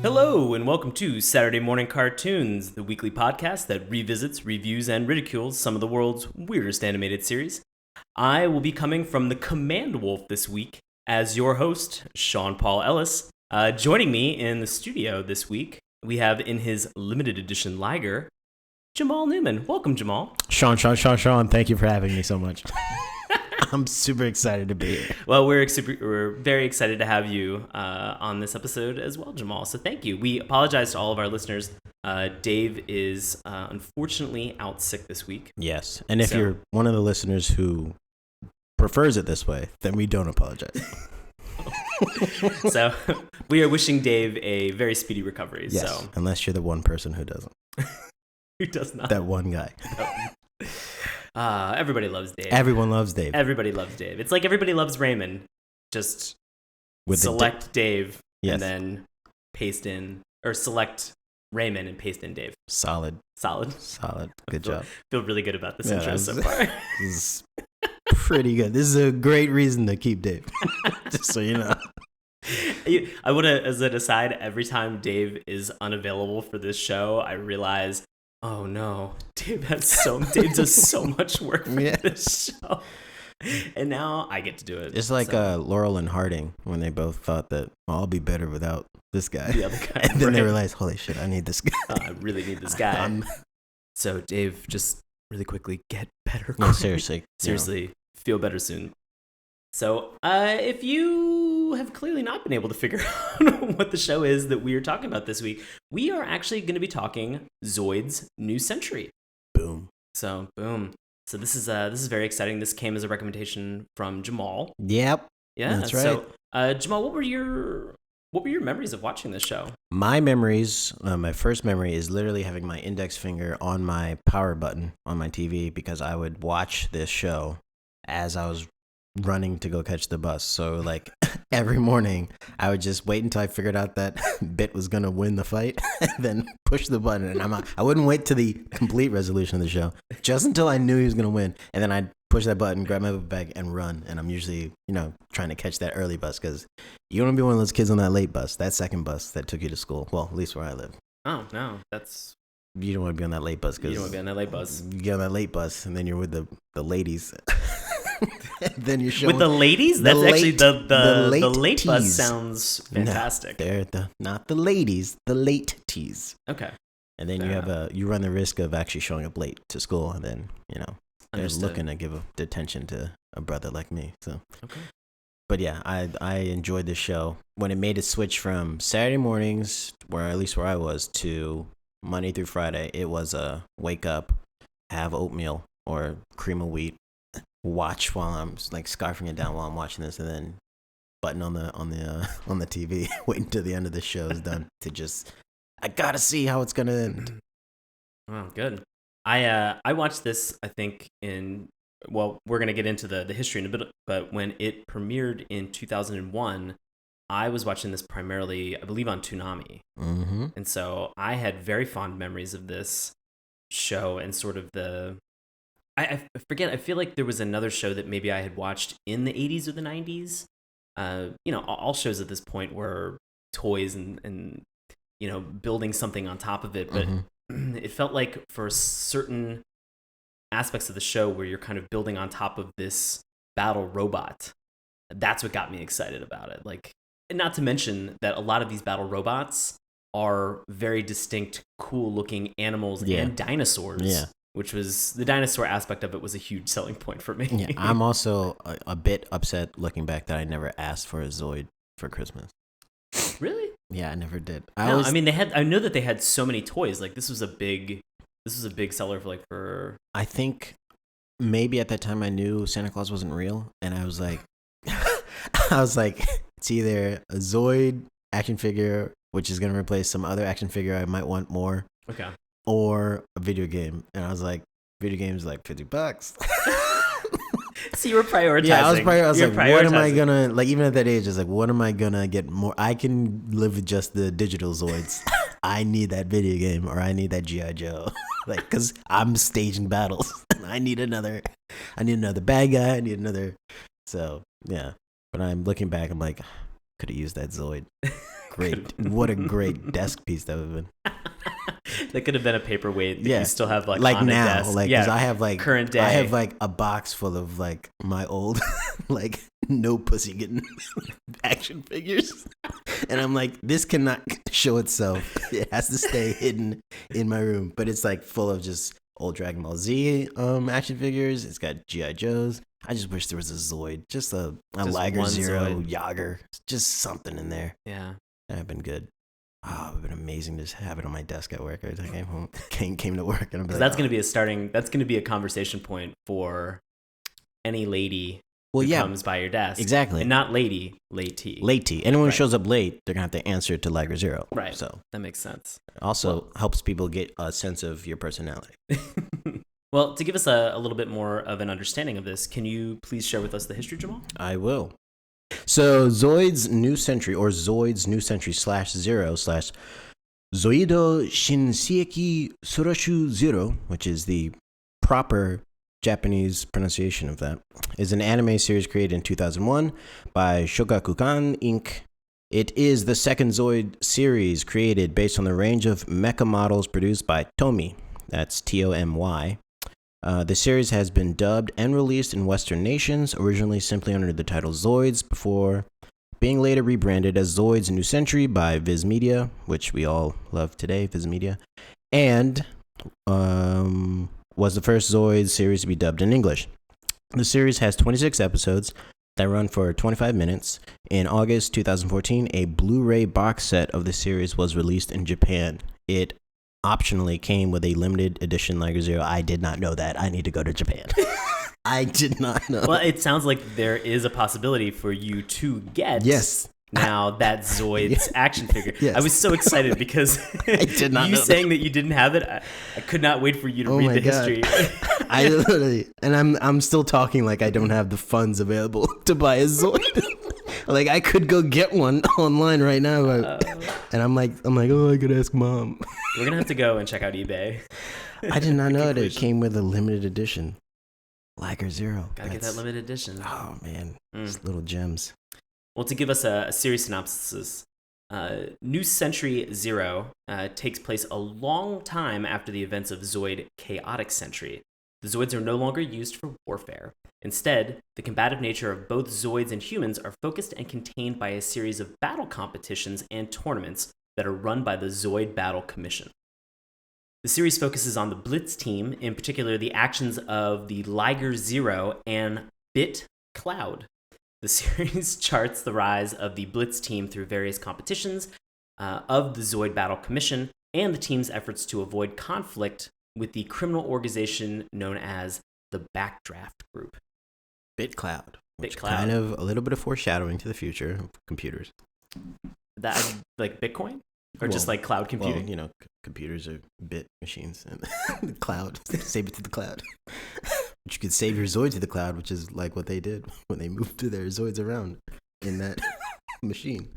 Hello, and welcome to Saturday Morning Cartoons, the weekly podcast that revisits, reviews, and ridicules some of the world's weirdest animated series. I will be coming from the Command Wolf this week as your host, Sean Paul Ellis. Joining me in the studio this week, we have in his limited edition Liger, Jamal Newman. Welcome, Jamal. Sean, thank you for having me so much. I'm super excited to be here. Well, we're very excited to have you on this episode as well, Jamal. So thank you. We apologize to all of our listeners. Dave is unfortunately out sick this week. Yes, and if you're one of the listeners who prefers it this way, then we don't apologize. So we are wishing Dave a very speedy recovery. Yes, so. Unless you're the one person who doesn't. Who does not? That one guy. Everybody loves Dave. Everyone loves Dave. Everybody loves Dave. It's like everybody loves Raymond. Just With select Dave yes. and then paste in, or select Raymond and paste in Dave. Solid. Good job. Feel really good about this intro so far. This is pretty good. This is a great reason to keep Dave. Just so you know. I would have, as an aside, every time Dave is unavailable for this show, I realize, oh no, Dave does so much work for this show. And now I get to do it. It's like Laurel and Harding when they both thought that, well, I'll be better without this guy. The other guy. And then they realized, holy shit, I need this guy. I really need this guy. So Dave, just really quickly, get better. No, seriously. Feel better soon. So if you have clearly not been able to figure out what the show is that we are talking about this week, we are actually going to be talking Zoids New Century. Boom. So this is very exciting. This came as a recommendation from Jamal. Yep. Yeah, that's right. So Jamal, what were your memories of watching this show? My memories, my first memory is literally having my index finger on my power button on my TV because I would watch this show as I was running to go catch the bus. So like every morning I would just wait until I figured out that Bit was gonna win the fight and then push the button, and I wouldn't wait to the complete resolution of the show, just until I knew he was gonna win, and then I'd push that button, grab my book bag, and run. And I'm usually trying to catch that early bus, because you don't want to be one of those kids on that late bus, that second bus that took you to school. Well, at least where I live. Oh no, that's you don't want to be on that late bus, because you don't want to be on that late bus. You get on that late bus and then you're with the ladies. Then you're showing with the ladies. That's actually the late tees. Bus sounds fantastic. No, they're not the ladies, the late tees. Okay. And then you run the risk of actually showing up late to school, and then they're looking to give attention to a brother like me. So. Okay. But yeah, I enjoyed this show when it made a switch from Saturday mornings, where I was, to Monday through Friday. It was a wake up, have oatmeal or cream of wheat, watch while I'm like scarfing it down while I'm watching this, and then button on the TV, waiting till the end of the show is done I gotta see how it's gonna end. Oh, good. I watched this, I think, we're gonna get into the history in a bit, but when it premiered in 2001, I was watching this primarily, I believe, on Toonami. Mm-hmm. And so I had very fond memories of this show, and sort of I forget, I feel like there was another show that maybe I had watched in the 80s or the 90s. All shows at this point were toys and building something on top of it. But it felt like for certain aspects of the show where you're kind of building on top of this battle robot, that's what got me excited about it. Like, and not to mention that a lot of these battle robots are very distinct, cool looking animals and dinosaurs. Yeah. Which was, the dinosaur aspect of it was a huge selling point for me. Yeah, I'm also a bit upset looking back that I never asked for a Zoid for Christmas. Really? Yeah, I never did. I know that they had so many toys. Like this was a big seller for. I think maybe at that time I knew Santa Claus wasn't real, and I was like, it's either a Zoid action figure, which is gonna replace some other action figure I might want more. Okay. Or a video game, and I was like, video games like $50. So you were prioritizing. Yeah, I was like, what am I gonna, like, even at that age, I was like, what am I gonna get more? I can live with just the digital Zoids. I need that video game, or I need that G.I. Joe. Like, because I'm staging battles. I need another bad guy. I need another. So, yeah. But I'm looking back, I'm like, could have used that Zoid. What a great desk piece that would have been. That could have been a paperweight that you still have like on now, a desk. because I have like current day. I have like a box full of like my old like no pussy getting action figures, and I'm like, this cannot show itself. It has to stay hidden in my room. But it's like full of just old Dragon Ball Z action figures. It's got GI Joes. I just wish there was a Zoid, just a Liger Zero Zoid. Yager, just something in there. Yeah, That'd have been good. Oh, it would have been amazing to just have it on my desk at work every time I came home, came to work, and I'm like, that's going to be that's going to be a conversation point for any lady who comes by your desk. Exactly. And not latey. Anyone who shows up late, they're going to have to answer to Liger Zero. Right. So that makes sense. Also helps people get a sense of your personality. Well, to give us a little bit more of an understanding of this, can you please share with us the history, Jamal? I will. So Zoids New Century, or Zoids New Century /0 / Zoido Shinseiki Surashu Zero, which is the proper Japanese pronunciation of that, is an anime series created in 2001 by Shogakukan Inc. It is the second Zoid series created based on the range of mecha models produced by Tomy. That's Tomy. The series has been dubbed and released in Western nations, originally simply under the title Zoids, before being later rebranded as Zoids New Century by Viz Media, which we all love today, Viz Media, and was the first Zoids series to be dubbed in English. The series has 26 episodes that run for 25 minutes. In August 2014, a Blu-ray box set of the series was released in Japan. It optionally came with a limited edition Liger Zero. I did not know that. I need to go to Japan. I did not know. Well, it sounds like there is a possibility for you to get now that Zoids action figure. Yes. I was so excited because I did not you know saying that you didn't have it. I could not wait for you to read the history. I literally, and I'm still talking like I don't have the funds available to buy a Zoid. Like I could go get one online right now, and I'm like, oh, I could ask mom. We're gonna have to go and check out eBay. I did not know that it came with a limited edition Liger Zero. Gotta get that limited edition. Oh man, just little gems. Well, to give us a series synopsis, New Century Zero takes place a long time after the events of Zoid Chaotic Century. The Zoids are no longer used for warfare. Instead, the combative nature of both Zoids and humans are focused and contained by a series of battle competitions and tournaments that are run by the Zoid Battle Commission. The series focuses on the Blitz team, in particular the actions of the Liger Zero and Bit Cloud. The series charts the rise of the Blitz team through various competitions of the Zoid Battle Commission and the team's efforts to avoid conflict with the criminal organization known as the Backdraft Group. BitCloud. BitCloud. Kind of a little bit of foreshadowing to the future of computers. That like Bitcoin? Or just like cloud computing? Well, computers are bit machines. And the cloud, save it to the cloud. But you could save your Zoid to the cloud, which is like what they did when they moved their Zoids around in that machine.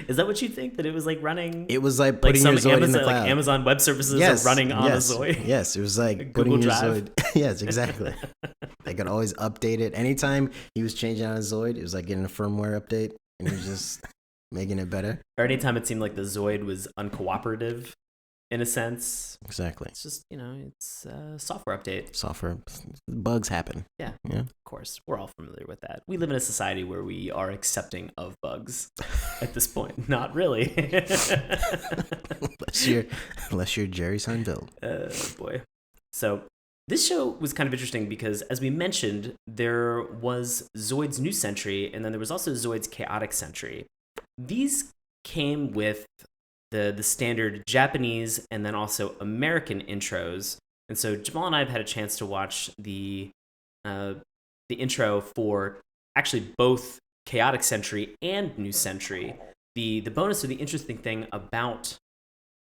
Is that what you think? That it was like running? It was like putting your Zoid in the cloud. Like Amazon Web Services are running on a Zoid? Yes, it was like Google putting your Drive? Zoid. Yes, exactly. They could always update it. Anytime he was changing out his Zoid, it was like getting a firmware update, and he was just making it better. Or anytime it seemed like the Zoid was uncooperative, in a sense. Exactly. It's just, it's a software update. Software bugs happen. Yeah, yeah. Of course. We're all familiar with that. We live in a society where we are accepting of bugs at this point. Not really. unless you're Jerry Seinfeld. Oh, boy. So this show was kind of interesting because, as we mentioned, there was Zoid's New Century, and then there was also Zoid's Chaotic Century. These came with the standard Japanese and then also American intros. And so Jamal and I have had a chance to watch the intro for actually both Chaotic Century and New Century. The bonus or the interesting thing about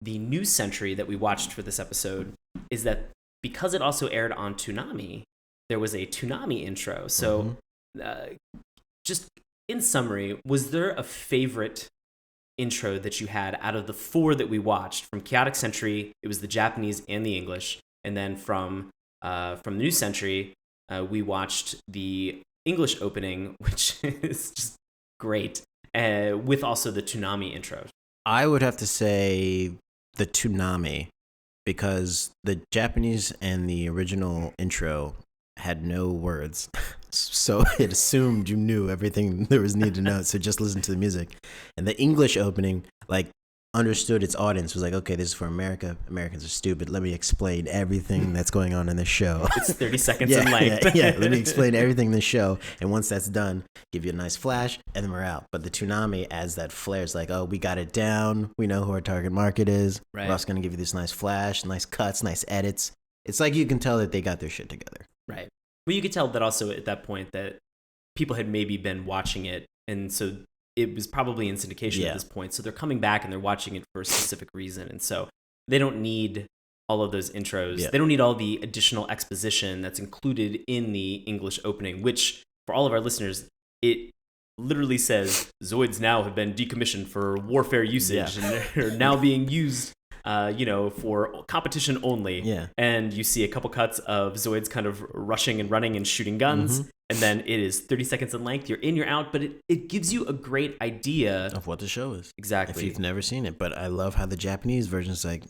the New Century that we watched for this episode is that because it also aired on Toonami, there was a Toonami intro. So just in summary, was there a favorite intro that you had out of the four that we watched? From Chaotic Century, it was the Japanese and the English, and then from New Century, we watched the English opening, which is just great, with also the Toonami intro. I would have to say the Toonami, because the Japanese and the original intro had no words. So it assumed you knew everything there was need to know. So just listen to the music. And the English opening, like, understood its audience, was like, okay, this is for America. Americans are stupid. Let me explain everything that's going on in this show. It's 30 seconds in length. Let me explain everything in the show. And once that's done, give you a nice flash, and then we're out. But the Toonami, as that flares, like, oh, we got it down. We know who our target market is. Right. We're also going to give you this nice flash, nice cuts, nice edits. It's like you can tell that they got their shit together. Right. Well, you could tell that also at that point that people had maybe been watching it, and so it was probably in syndication at this point. So they're coming back and they're watching it for a specific reason. And so they don't need all of those intros. Yeah. They don't need all the additional exposition that's included in the English opening, which for all of our listeners, it literally says Zoids now have been decommissioned for warfare usage, and they're now being used for competition only. Yeah. And you see a couple cuts of Zoids kind of rushing and running and shooting guns. Mm-hmm. And then it is 30 seconds in length. You're in, you're out. But it gives you a great idea of what the show is. Exactly. If you've never seen it. But I love how the Japanese version is like,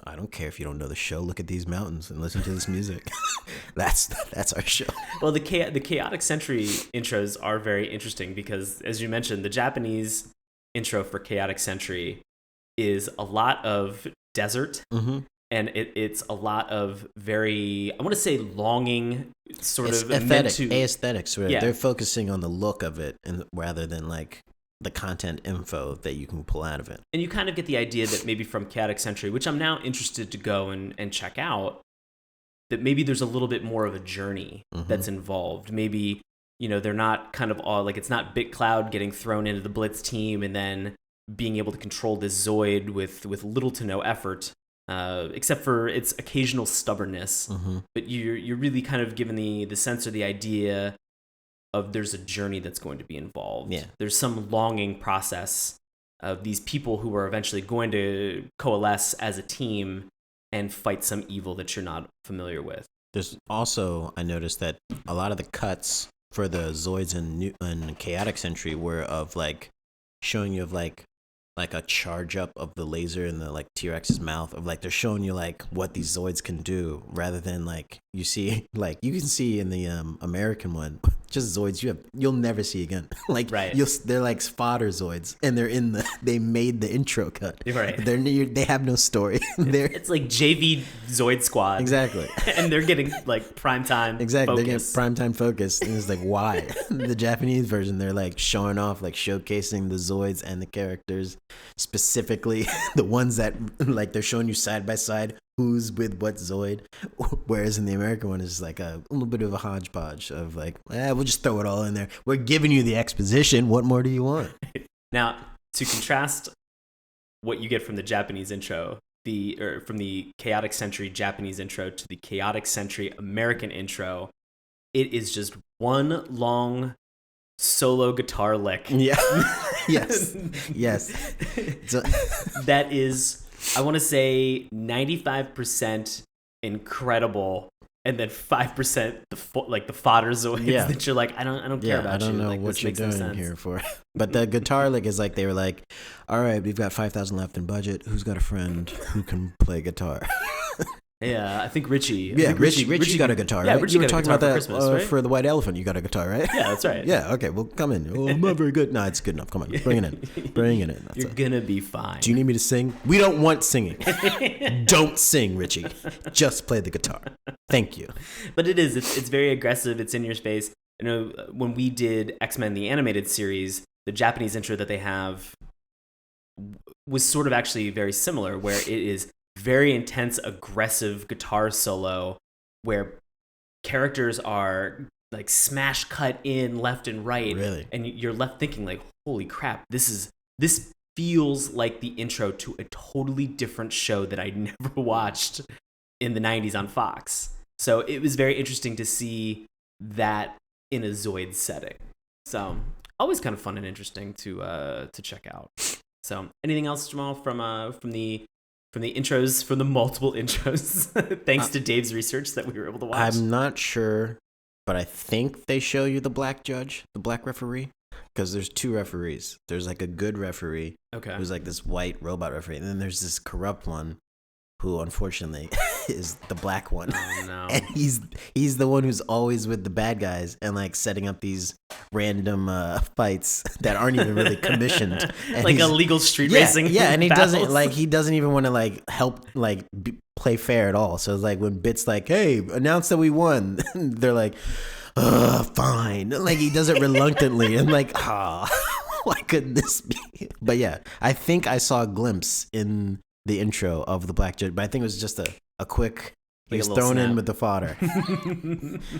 I don't care if you don't know the show. Look at these mountains and listen to this music. That's our show. Well, the Chaotic Century intros are very interesting because, as you mentioned, the Japanese intro for Chaotic Century is a lot of desert, mm-hmm. and it's a lot of very, I want to say, longing, sort of aesthetics, where they're focusing on the look of it, and rather than like the content info that you can pull out of it. And you kind of get the idea that maybe from Chaotic Century, which I'm now interested to go and check out, that maybe there's a little bit more of a journey mm-hmm. that's involved. Maybe, they're not kind of all, like, it's not BitCloud getting thrown into the Blitz team and then being able to control this Zoid with little to no effort, except for its occasional stubbornness. Mm-hmm. But you're really kind of given the sense or the idea of there's a journey that's going to be involved. Yeah. There's some longing process of these people who are eventually going to coalesce as a team and fight some evil that you're not familiar with. There's also, I noticed that a lot of the cuts for the Zoids and Chaotic Century were of like showing you of like a charge up of the laser in the like T-Rex's mouth, of like they're showing you like what these Zoids can do, rather than like you see, like you can see in the American one, just Zoids you'll never see again. Like right. They're like fodder Zoids, and they made the intro cut. Right. They have no story. It's like JV Zoid Squad. Exactly. And they're getting like primetime. Exactly. Focus. They're getting primetime focus, and it's like, why? The Japanese version, they're like showing off, like showcasing the Zoids and the characters, specifically the ones that like they're showing you side by side who's with what Zoid, whereas in the American one is like a little bit of a hodgepodge of like, we'll just throw it all in there. We're giving you the exposition. What more do you want? Now, to contrast what you get from the Japanese intro, from the Chaotic Century Japanese intro to the Chaotic Century American intro, it is just one long solo guitar lick. Yeah. Yes. That is, I want to say, 95% incredible, and then 5% the fodder Zoids that you're like, I don't care about you. I don't know like, what you're doing here for. But the guitar lick is like, they were like, all right, we've got $5,000 left in budget. Who's got a friend who can play guitar? Yeah, I think Richie. Yeah, Richie got a guitar, right? Yeah, Richie you were got talking a about guitar that for Christmas, right? For the White Elephant. You got a guitar, right? Yeah, that's right. Yeah, okay, well, come in. Oh, I'm not very good. No, it's good enough. Come on, bring it in. Bring it in. You're gonna be fine. Do you need me to sing? We don't want singing. Don't sing, Richie. Just play the guitar. Thank you. But it's very aggressive. It's in your space. When we did X-Men the animated series, the Japanese intro that they have was sort of actually very similar, where it is very intense, aggressive guitar solo where characters are like smash cut in left and right. Really? And you're left thinking like, holy crap, this feels like the intro to a totally different show that I never watched in the 90s on Fox. So it was very interesting to see that in a Zoid setting. So always kind of fun and interesting to check out. So anything else, Jamal, from the intros, from the multiple intros, thanks to Dave's research that we were able to watch? I'm not sure, but I think they show you the black judge, the black referee, because there's two referees. There's like a good referee who's like this white robot referee, and then there's this corrupt one who unfortunately is the black one. Oh, no. And he's the one who's always with the bad guys and like setting up these random fights that aren't even really commissioned. And like illegal street racing. Yeah, and battles. he doesn't even want to like help like play fair at all. So it's like when Bit's like, "Hey, announce that we won." They're like, fine. Like he does it reluctantly. And like, why couldn't this be? But yeah, I think I saw a glimpse in the intro of the black judge, but I think it was just a quick, he was thrown in with the fodder.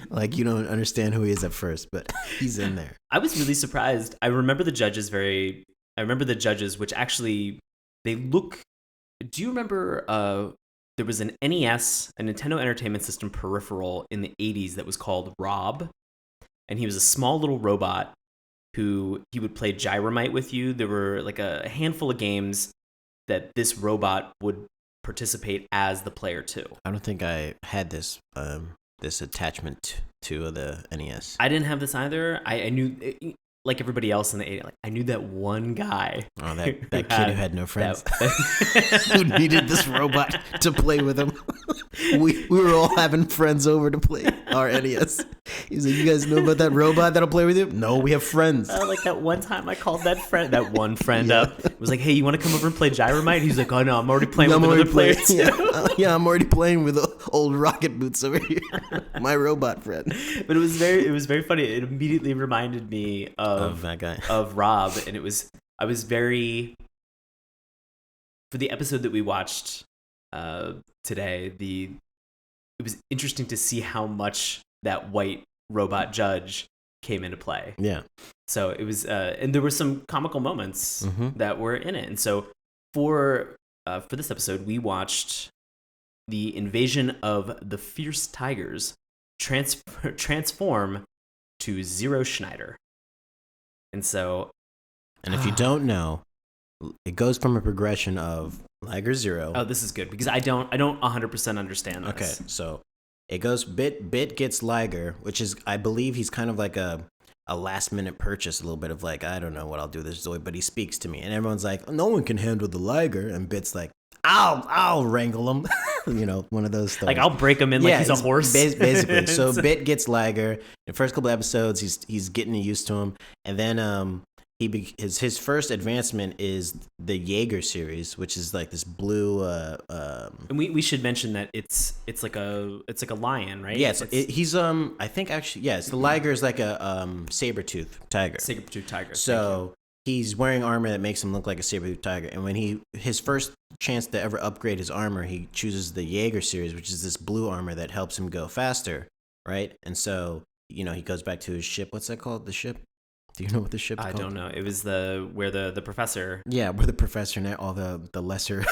Like you don't understand who he is at first, but he's in there. I was really surprised. I remember the judges, which actually, they look, do you remember, there was an NES, a Nintendo Entertainment System peripheral in the 80s that was called Rob, and he was a small little robot who he would play Gyromite with you. There were like a handful of games that this robot would participate as the player too. I don't think I had this this attachment to the NES. I didn't have this either. I knew, like everybody else in the 80s, like I knew that one guy. Oh, that kid who had no friends. Who needed this robot to play with him. We were all having friends over to play our NES. He's like, "You guys know about that robot that'll play with you?" "No, we have friends." Like that one time I called that one friend up. It was like, "Hey, you want to come over and play Gyromite?" He's like, "Oh no, I'm already playing with another player too." Yeah, I'm already playing with old Rocket Boots over here. My robot friend. But it was very funny. It immediately reminded me of that guy, of Rob, and I was very, for the episode that we watched today, it was interesting to see how much that white robot judge came into play. Yeah. So it was, and there were some comical moments that were in it. And so for this episode, we watched the invasion of the fierce tigers transform to Zero Schneider. And so, and if you don't know, it goes from a progression of Liger Zero. Oh, this is good because I don't 100% understand this. Okay, so it goes Bit gets Liger, which is, I believe he's kind of like a last minute purchase, a little bit of like, I don't know what I'll do with this Zoid, but he speaks to me, and everyone's like, "No one can handle the Liger," and Bit's like, I'll wrangle him. You know, one of those stories. Like I'll break him in like he's a horse. Basically. So Bit gets Liger. In the first couple episodes, he's getting used to him, and then his first advancement is the Jaeger series, which is like this blue. And we should mention that it's like a lion, right? Yeah, he's I think actually it's the Liger is like a saber-tooth tiger. Saber-tooth tiger. So he's wearing armor that makes him look like a saber-tooth tiger, and when his first chance to ever upgrade his armor, he chooses the Jaeger series, which is this blue armor that helps him go faster, right? And so he goes back to his ship. What's that called? The ship. Do you know what the ship's called? I don't know. It was where the professor. Yeah, where the professor and all the lesser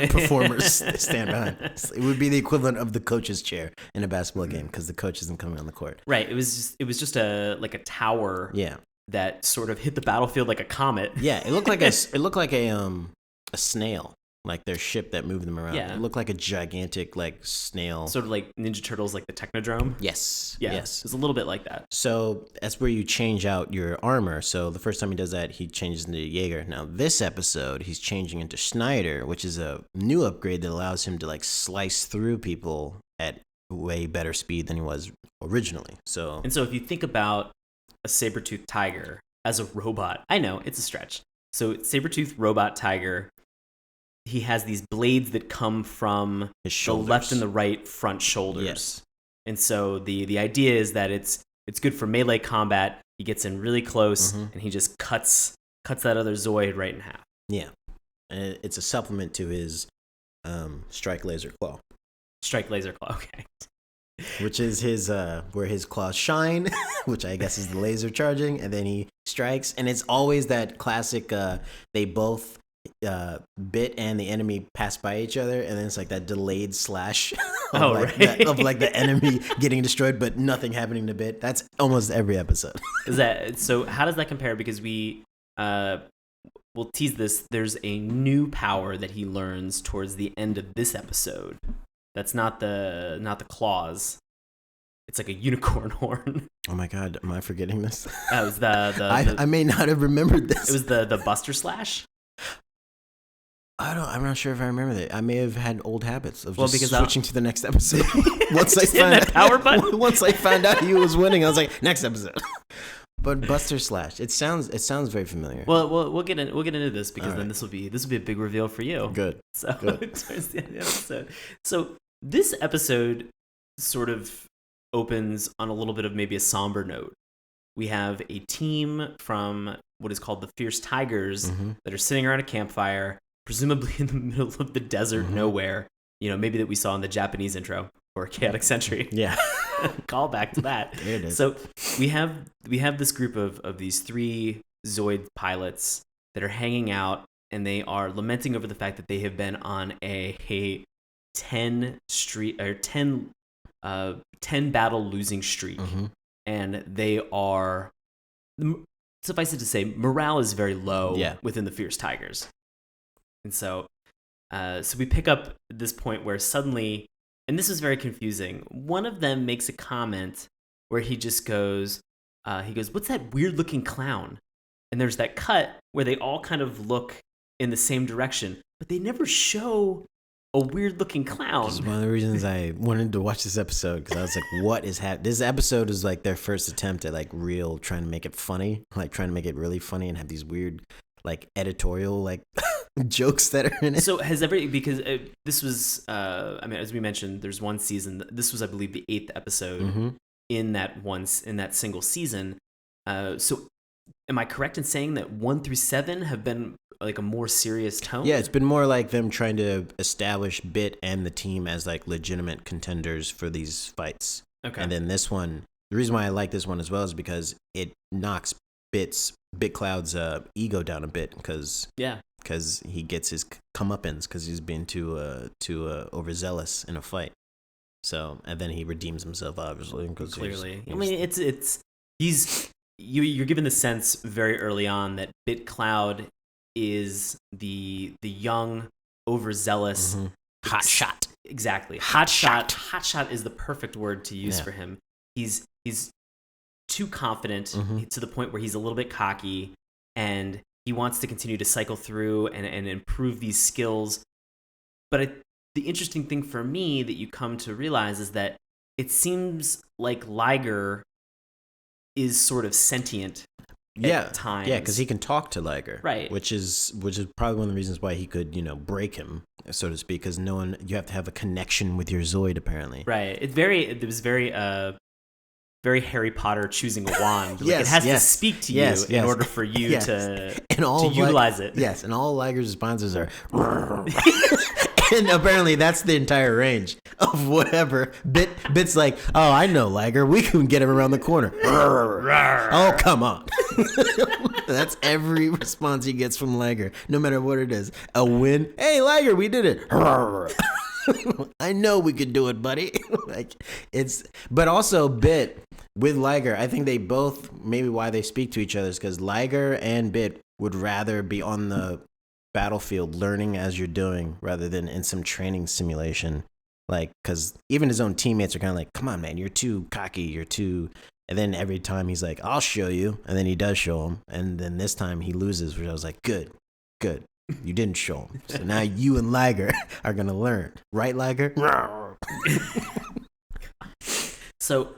performers stand behind. It would be the equivalent of the coach's chair in a basketball game because the coach isn't coming on the court. Right. It was just a tower. Yeah. That sort of hit the battlefield like a comet. Yeah. It looked like a snail. Like their ship that moved them around. Yeah. It looked like a gigantic like snail. Sort of like Ninja Turtles, like the Technodrome. Yes. Yeah. Yes. It's a little bit like that. So that's where you change out your armor. So the first time he does that, he changes into Jaeger. Now this episode, he's changing into Schneider, which is a new upgrade that allows him to like slice through people at way better speed than he was originally. So if you think about a saber-toothed tiger as a robot, I know it's a stretch. So saber-toothed robot tiger. He has these blades that come from the left and the right front shoulders. Yes. And so the idea is that it's good for melee combat. He gets in really close and he just cuts that other Zoid right in half. Yeah. And it's a supplement to his Strike Laser Claw. Strike Laser Claw, okay. Which is his where his claws shine, which I guess is the laser charging, and then he strikes, and it's always that classic they both Bit and the enemy pass by each other, and then it's like that delayed slash of, of like the enemy getting destroyed but nothing happening to Bit. That's almost every episode. Is that so? How does that compare? Because we'll tease this. There's a new power that he learns towards the end of this episode. That's not the claws. It's like a unicorn horn. Oh my God, am I forgetting this? It was I may not have remembered this. It was the Buster Slash. I'm not sure if I remember that. I may have had old habits of just because switching to the next episode. Once that power button. Once I found out he was winning, I was like, next episode. But Buster Slash, it sounds very familiar. Well, we'll get into this because then this will be a big reveal for you. Good. So Good. towards the end of the episode. So this episode sort of opens on a little bit of maybe a somber note. We have a team from what is called the Fierce Tigers that are sitting around a campfire, presumably in the middle of the desert nowhere. Maybe that we saw in the Japanese intro or Chaotic Century. Yeah. Call back to that. There it is. So we have this group of these 3 Zoid pilots that are hanging out, and they are lamenting over the fact that they have been on a 10 battle losing streak, and they are, suffice it to say, morale is very low within the Fierce Tigers. And so we pick up at this point where suddenly, and this is very confusing, one of them makes a comment where he just goes, what's that weird looking clown? And there's that cut where they all kind of look in the same direction, but they never show a weird looking clown. This is one of the reasons I wanted to watch this episode, because I was like, what is happening? This episode is like their first attempt at like trying to make it funny, like trying to make it really funny and have these weird like editorial like jokes that are in it. So because this was, as we mentioned, there's one season. This was, I believe, the 8th episode in that single season. So am I correct in saying that 1 through 7 have been like a more serious tone? Yeah, it's been more like them trying to establish Bit and the team as like legitimate contenders for these fights. Okay. And then this one, the reason why I like this one as well is because it knocks BitCloud's ego down a bit, because he gets his comeuppance because he's been too overzealous in a fight. So, and then he redeems himself, obviously. Clearly, I mean, you're given the sense very early on that BitCloud is the young, overzealous hot shot. Exactly, hot shot. Hot shot is the perfect word to use for him. He's too confident to the point where he's a little bit cocky, and he wants to continue to cycle through and improve these skills. But the interesting thing for me that you come to realize is that it seems like Liger is sort of sentient at times. Yeah, because he can talk to Liger, right? Which is probably one of the reasons why he could break him, so to speak. Because you have to have a connection with your Zoid, apparently. Right. It was very Harry Potter choosing a wand. Like it has to speak to you in order for you to utilize it. Yes, and all Liger's responses are and apparently that's the entire range of whatever. Bit's like, oh, I know Liger. We can get him around the corner. Oh, come on. That's every response he gets from Liger, no matter what it is. A win. Hey, Liger, we did it. I know we could do it, buddy. But also Bit with Liger, I think they both, maybe why they speak to each other is because Liger and Bit would rather be on the battlefield learning as you're doing rather than in some training simulation. Like, because even his own teammates are kind of like, come on, man, you're too cocky, and then every time he's like, I'll show you, and then he does show him, and then this time he loses, which I was like, good, you didn't show him, so now you and Liger are gonna learn, right, Liger? So,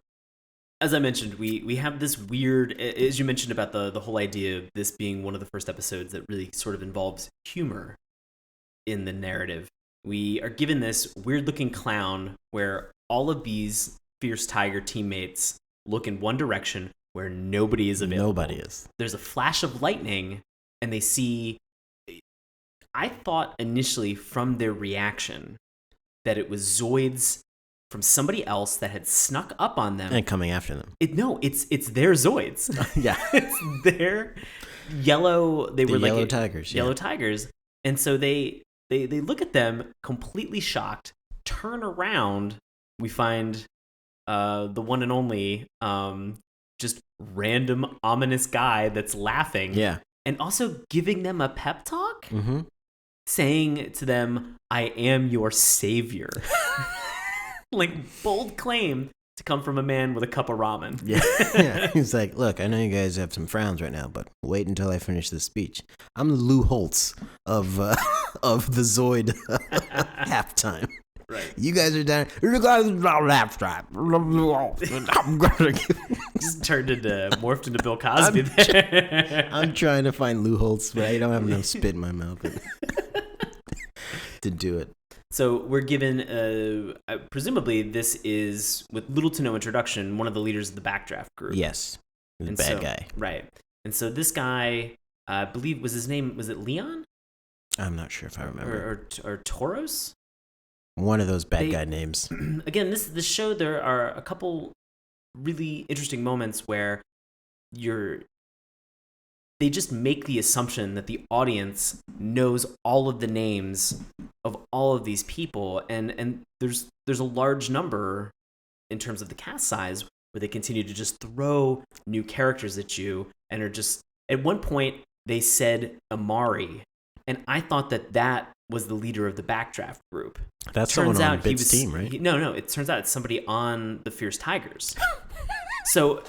as I mentioned, we have this weird, as you mentioned about the whole idea of this being one of the first episodes that really sort of involves humor in the narrative. We are given this weird-looking clown where all of these Fierce Tiger teammates look in one direction where nobody is available. Nobody is. There's a flash of lightning, and they see... I thought initially from their reaction that it was Zoids from somebody else that had snuck up on them and coming after them. It's their Zoids. Yeah, it's their yellow. They were yellow like tigers. Yellow tigers, and so they look at them completely shocked. Turn around, we find the one and only just random ominous guy that's laughing. Yeah, and also giving them a pep talk. Mm-hmm. Saying to them, I am your savior. Like, bold claim to come from a man with a cup of ramen. Yeah. He's like, look, I know you guys have some frowns right now, but wait until I finish this speech. I'm the Lou Holtz of the Zoid halftime. Right. You guys are down. You guys are down laptop. I'm gonna just morphed into Bill Cosby there. I'm trying to find Lou Holtz, but I don't have enough spit in my mouth to do it. So we're given, presumably this is, with little to no introduction, one of the leaders of the Backdraft group. Yes. He's a bad guy. Right. And so this guy, I believe, was it Leon? I'm not sure if I remember. Or Tauros? One of those bad guy names. Again, this show, there are a couple really interesting moments where they just make the assumption that the audience knows all of the names of all of these people, and there's a large number in terms of the cast size where they continue to just throw new characters at you, and are just, at one point they said Amari, and I thought that was the leader of the Backdraft group. That's someone on Bit's team, right? No, it turns out it's somebody on the Fierce Tigers. So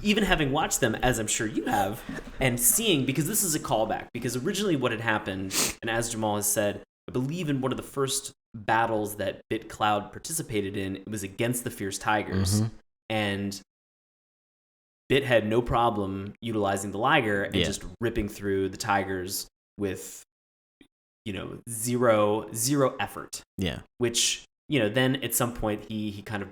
even having watched them, as I'm sure you have, and seeing, because this is a callback, because originally what had happened, and as Jamal has said, I believe in one of the first battles that BitCloud participated in, it was against the Fierce Tigers, and Bit had no problem utilizing the Liger and just ripping through the Tigers with, zero effort. Yeah. Which, then at some point he kind of,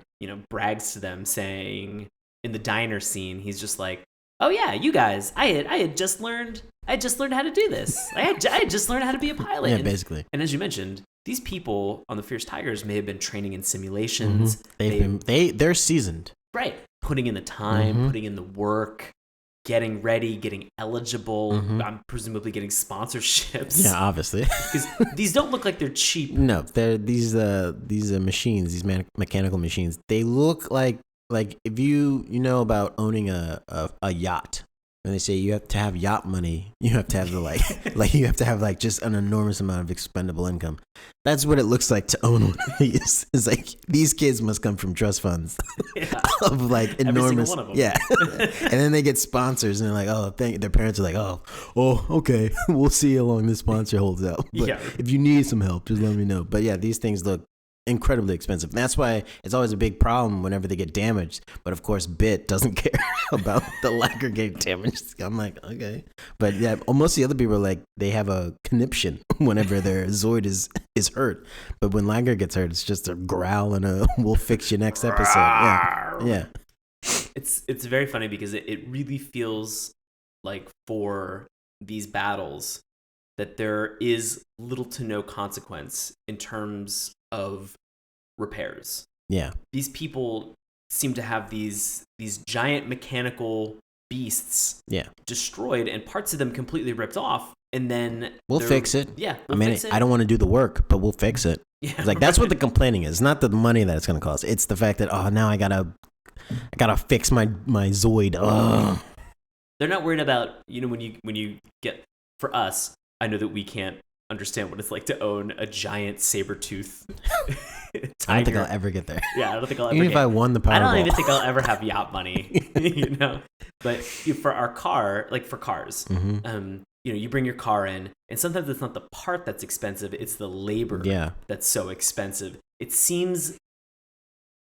brags to them, saying, in the diner scene, he's just like, "Oh yeah, you guys, I had just learned how to do this. I had just learned how to be a pilot." Yeah, basically. And as you mentioned, these people on the Fierce Tigers may have been training in simulations. They're seasoned. Right. Putting in the time, putting in the work, getting ready, getting eligible. I'm presumably getting sponsorships. Yeah, obviously. Because these don't look like they're cheap. No, they're these machines, these mechanical machines. They look like if you know about owning a yacht. When they say you have to have yacht money, you have to have you have to have just an enormous amount of expendable income. That's what it looks like to own one of these. It's like these kids must come from trust funds of enormous. Every single one of them. Yeah, and then they get sponsors and they're like, oh, their parents are like, oh, okay, we'll see how long this sponsor holds out. But if you need some help, just let me know. But yeah, these things look incredibly expensive. And that's why it's always a big problem whenever they get damaged. But of course, Bit doesn't care about the Liger getting damaged. I'm like, okay. But yeah, most of the other people are like, they have a conniption whenever their Zoid is hurt. But when Liger gets hurt, it's just a growl and a we'll fix you next episode. Yeah. It's very funny because it really feels like for these battles that there is little to no consequence in terms of repairs. Yeah. These people seem to have these giant mechanical beasts destroyed and parts of them completely ripped off, and then we'll fix it. Yeah. I don't want to do the work, but we'll fix it. Yeah. It's like that's what the complaining is. Not the money that it's going to cost. It's the fact that now I gotta fix my Zoid. They're not worried about when you get, for us, I know that we can't understand what it's like to own a giant saber-tooth tiger. I don't think I'll ever get there. Yeah, I don't think I'll ever Even if I won the Powerball. I don't even think I'll ever have yacht money, But for our car, like for cars, you bring your car in, and sometimes it's not the part that's expensive, it's the labor that's so expensive. It seems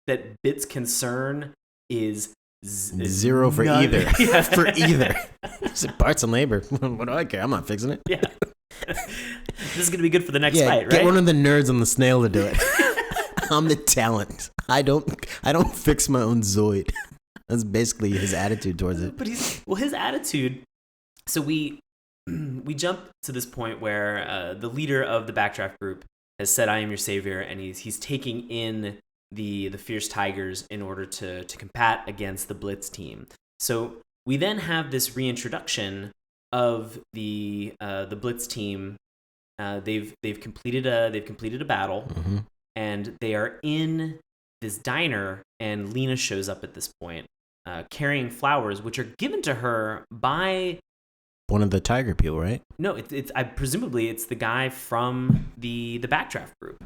that Bit's concern is zero for either. For either. Parts and labor. What do I care? I'm not fixing it. Yeah. This is going to be good for the next fight, right? Get one of the nerds on the snail to do it. I'm the talent. I don't fix my own Zoid. That's basically his attitude towards it. But his attitude. So we jump to this point where the leader of the Backdraft group has said, "I am your savior," and he's taking in the Fierce Tigers in order to combat against the Blitz team. So we then have this reintroduction of the Blitz team. They've completed a battle, and they are in this diner. And Lena shows up at this point, carrying flowers, which are given to her by one of the Tiger people, right? No, it's presumably it's the guy from the Backdraft group.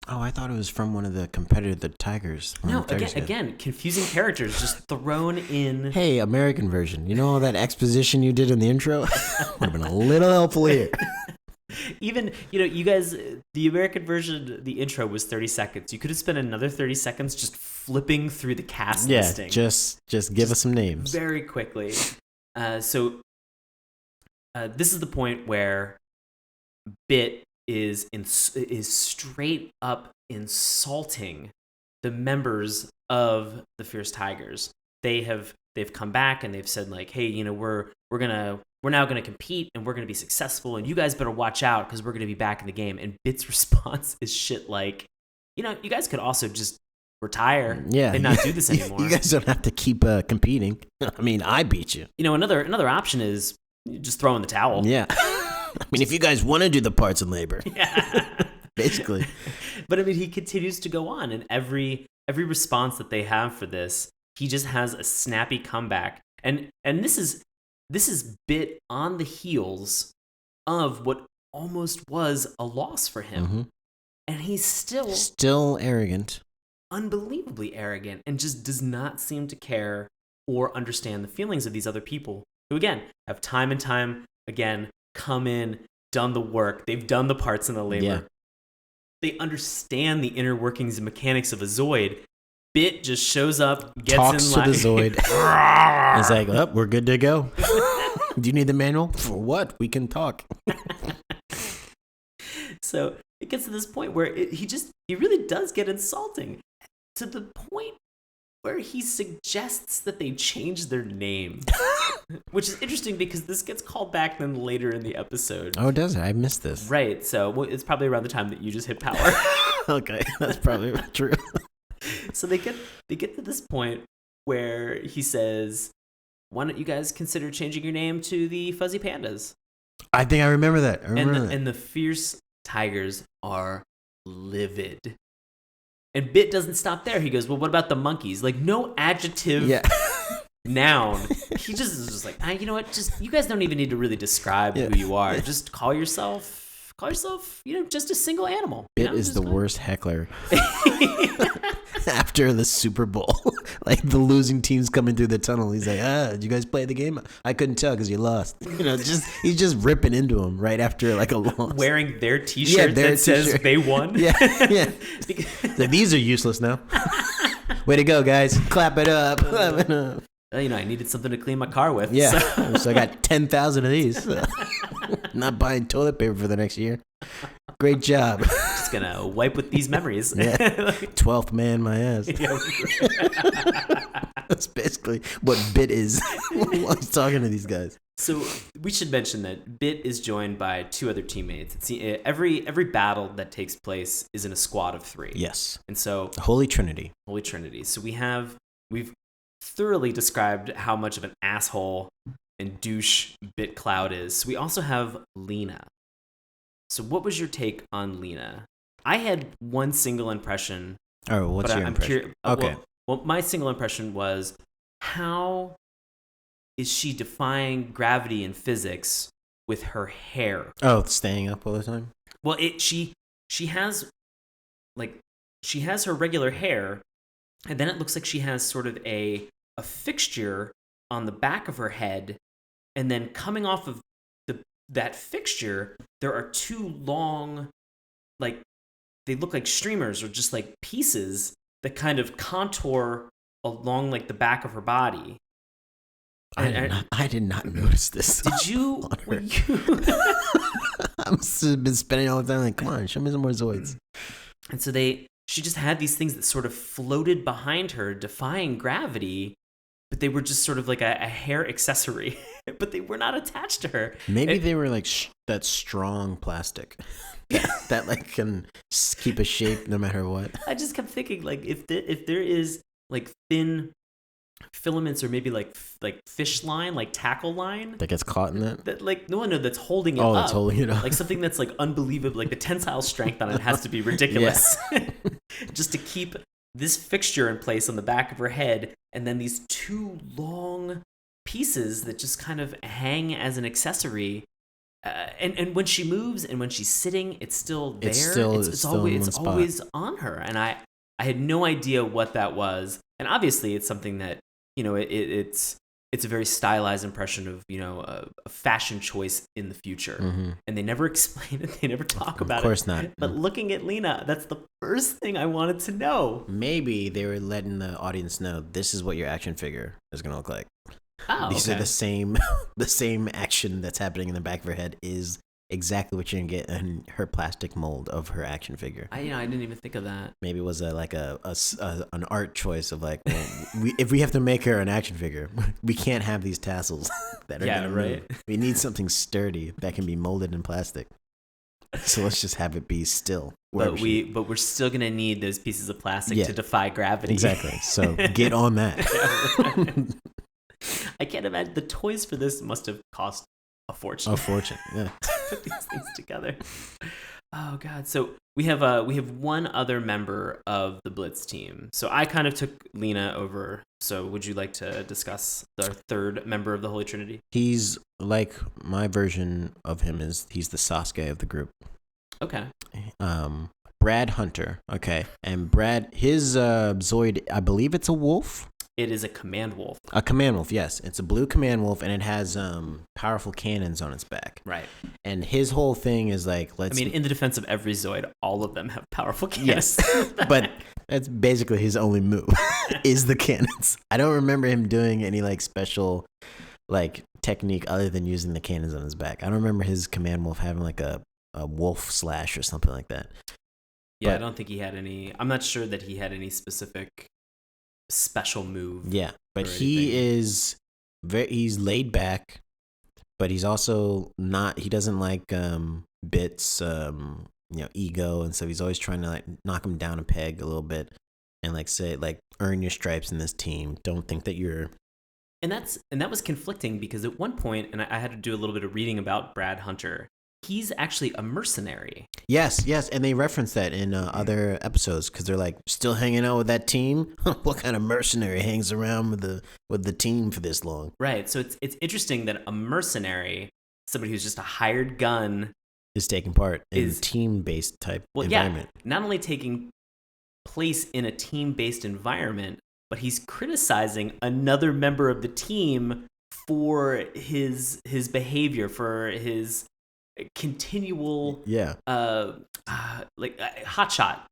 Oh, I thought it was from one of the competitors, the Tigers. No, again, confusing characters just thrown in. Hey, American version. You know all that exposition you did in the intro? Would have been a little helpful here. Even, you guys, the American version, the intro was 30 seconds. You could have spent another 30 seconds just flipping through the cast listing. Just give us some names. Very quickly. So this is the point where Bit is straight up insulting the members of the Fierce Tigers. They've come back and they've said like, hey, we're now gonna compete and we're gonna be successful and you guys better watch out because we're gonna be back in the game. And Bit's response is shit like, you guys could also just retire and not do this anymore. You guys don't have to keep competing. I mean, I beat you. Another option is just throw in the towel. Yeah. I mean, if you guys want to do the parts and labor. Yeah. Basically. But I mean, he continues to go on, and every response that they have for this, he just has a snappy comeback. And this is Bit on the heels of what almost was a loss for him. Mm-hmm. And he's still arrogant. Unbelievably arrogant, and just does not seem to care or understand the feelings of these other people who, again, have time and time again come in, done the work, they've done the parts and the labor. Yeah. They understand the inner workings and mechanics of a Zoid. Bit just shows up, gets talks in line. To the Zoid. He's like, "Oh, we're good to go." Do you need the manual? For what? We can talk. So it gets to this point where he really does get insulting, to the point where he suggests that they change their name. Which is interesting because this gets called back then later in the episode. Oh, does it? I missed this. Right. So it's probably around the time that you just hit power. Okay, that's probably true. So they get to this point where he says, "Why don't you guys consider changing your name to the Fuzzy Pandas?" I think I remember that. And the Fierce Tigers are livid. And Bit doesn't stop there. He goes, "Well, what about the monkeys?" Like, no adjective. Yeah. Noun. He just is just like, you know what? Just, you guys don't even need to really describe who you are. Just call yourself, just a single animal. Bit is the worst heckler. After the Super Bowl, like the losing team's coming through the tunnel, he's like, "Did you guys play the game? I couldn't tell because you lost." He's just ripping into him right after like a loss. Wearing their T-shirt that says they won. Yeah. Like, these are useless now. Way to go, guys! Clap it up. Clap it up. I needed something to clean my car with. Yeah, so I got 10,000 of these. Not buying toilet paper for the next year. Great job. Just gonna wipe with these memories. Yeah. 12th man, my ass. That's basically what Bit is while he's talking to these guys. So we should mention that Bit is joined by two other teammates. Every battle that takes place is in a squad of 3. Yes. And so Holy Trinity. So we've thoroughly described how much of an asshole and douche Bit Cloud is. So we also have Lena. So what was your take on Lena? I had one single impression. Oh, what's your impression? Okay. Well, my single impression was, how is she defying gravity and physics with her hair? Oh, staying up all the time? Well, she has her regular hair, and then it looks like she has sort of a fixture on the back of her head, and then coming off of that fixture, there are 2 long, like, they look like streamers or just like pieces that kind of contour along like the back of her body. I did not notice this. Did you? I've been spending all the time like, come on, show me some more Zoids. And so she just had these things that sort of floated behind her, defying gravity, but they were just sort of like a hair accessory, but they were not attached to her. Maybe they were like that strong plastic that like can keep a shape no matter what. I just kept thinking, like, if there is like thin filaments or maybe like fish line, like tackle line that gets caught in it, that like that's holding it up. That's holding it up. Like something that's like unbelievable, like the tensile strength on it has to be ridiculous. Just to keep this fixture in place on the back of her head, and then these 2 long pieces that just kind of hang as an accessory. and when she moves and when she's sitting, it's still there. It's always on her, and I had no idea what that was. And obviously, it's something that it's a very stylized impression of a fashion choice in the future, and they never explain it. They never talk about it. Of course not. But looking at Lena, that's the first thing I wanted to know. Maybe they were letting the audience know this is what your action figure is going to look like. Oh, These are the same action that's happening in the back of her head is exactly what you're gonna get in her plastic mold of her action figure. I didn't even think of that. Maybe it was an art choice of like, well, if we have to make her an action figure, we can't have these tassels that are gonna move. We need something sturdy that can be molded in plastic. So let's just have it be still. But we're still gonna need those pieces of plastic to defy gravity. Exactly. So get on that. I can't imagine the toys for this must have cost a fortune. Yeah. To put these things together. Oh God! So we have one other member of the Blitz team. So I kind of took Lena over. So would you like to discuss the third member of the Holy Trinity? He's like my version of him he's the Sasuke of the group. Okay. Brad Hunter. Okay, and Brad his Zoid. I believe it's a wolf. It is a command wolf. A command wolf, yes. It's a blue command wolf, and it has powerful cannons on its back. Right. And his whole thing is like, in the defense of every Zoid, all of them have powerful cannons. Yes, but that's basically his only move, is the cannons. I don't remember him doing any like special like technique other than using the cannons on his back. I don't remember his command wolf having like a wolf slash or something like that. Yeah, I don't think he had any. I'm not sure that he had any specific special move. Yeah, but he's laid back, but he's also not. He doesn't like Bits, ego and stuff. He's always trying to like knock him down a peg a little bit, and like say like earn your stripes in this team. Don't think that you're. And that was conflicting because at one point, and I had to do a little bit of reading about Brad Hunter. He's actually a mercenary. Yes, and they reference that in other episodes because they're like still hanging out with that team. What kind of mercenary hangs around with the team for this long? Right. So it's interesting that a mercenary, somebody who's just a hired gun, is taking part in a team-based type environment. Yeah, not only taking place in a team-based environment, but he's criticizing another member of the team for his behavior, for his continual hotshot,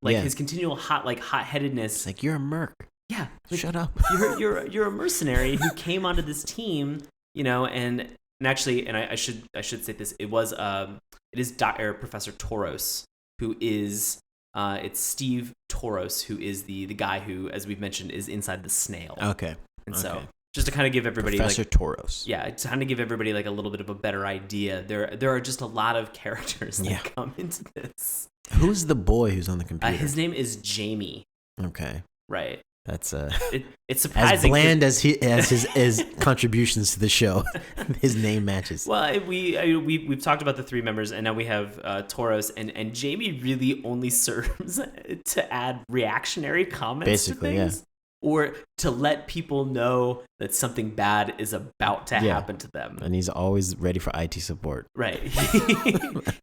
his continual hot-headedness. It's like, you're a merc. Yeah, shut up. you're a mercenary who came onto this team, and actually, and I should say this. It is Professor Toros, who is it's Steve Toros, who is the guy who, as we've mentioned, is inside the snail. Okay. And so just to kind of give everybody Professor Toros. Yeah, to kind of give everybody like a little bit of a better idea. There are just a lot of characters that come into this. Who's the boy who's on the computer? His name is Jamie. Okay. Right. That's it's surprising. As bland as his contributions to the show, his name matches. Well, we've talked about the three members, and now we have Toros, and Jamie really only serves to add reactionary comments basically, to things. Yeah. Or to let people know that something bad is about to happen to them. And he's always ready for IT support. Right.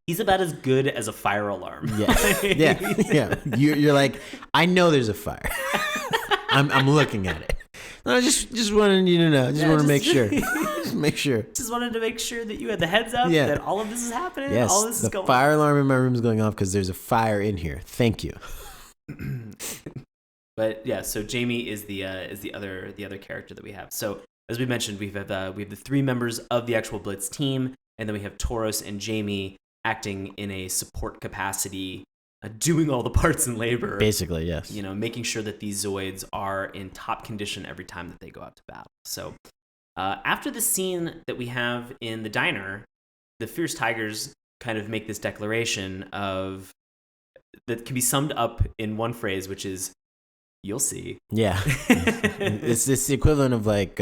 He's about as good as a fire alarm. Yeah. You're like, I know there's a fire. I'm looking at it. No, just wanted you to know. Just want to make sure. Just make sure. Just wanted to make sure that you had the heads up that all of this is happening. Yes, all this is going. The fire alarm in my room is going off because there's a fire in here. Thank you. But yeah, so Jamie is the other character that we have. So as we mentioned, we have the three members of the actual Blitz team, and then we have Toros and Jamie acting in a support capacity, doing all the parts and labor. Basically, yes. Making sure that these Zoids are in top condition every time that they go out to battle. So after the scene that we have in the diner, the Fierce Tigers kind of make this declaration that can be summed up in one phrase, which is, "You'll see." Yeah. It's the equivalent of like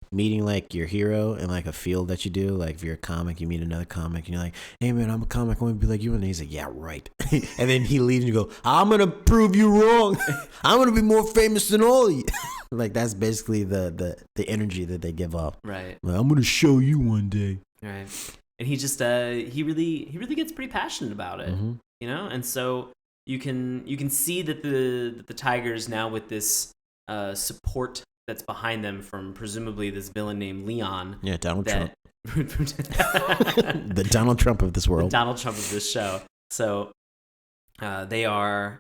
meeting like your hero in like a field that you do. Like if you're a comic, you meet another comic and you're like, "Hey man, I'm a comic, I want to be like you." And he's like, "Yeah, right." And then he leaves and you go, "I'm going to prove you wrong. I'm going to be more famous than all of you." Like that's basically the energy that they give off. Right. Like, I'm going to show you one day. Right. and he just he really gets pretty passionate about it, and so you can see that the Tigers now, with this support that's behind them from presumably this villain named Leon. Yeah, Donald Trump. The Donald Trump of this world. The Donald Trump of this show. So they are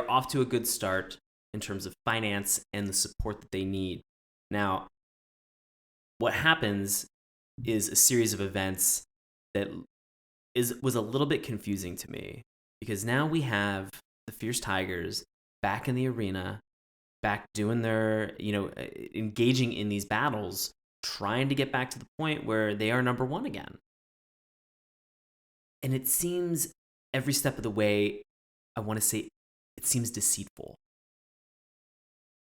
off to a good start in terms of finance and the support that they need. Now, what happens is a series of events that was a little bit confusing to me, because now we have the Fierce Tigers back in the arena, back doing their, engaging in these battles, trying to get back to the point where they are number one again. And it seems every step of the way, I want to say, it seems deceitful.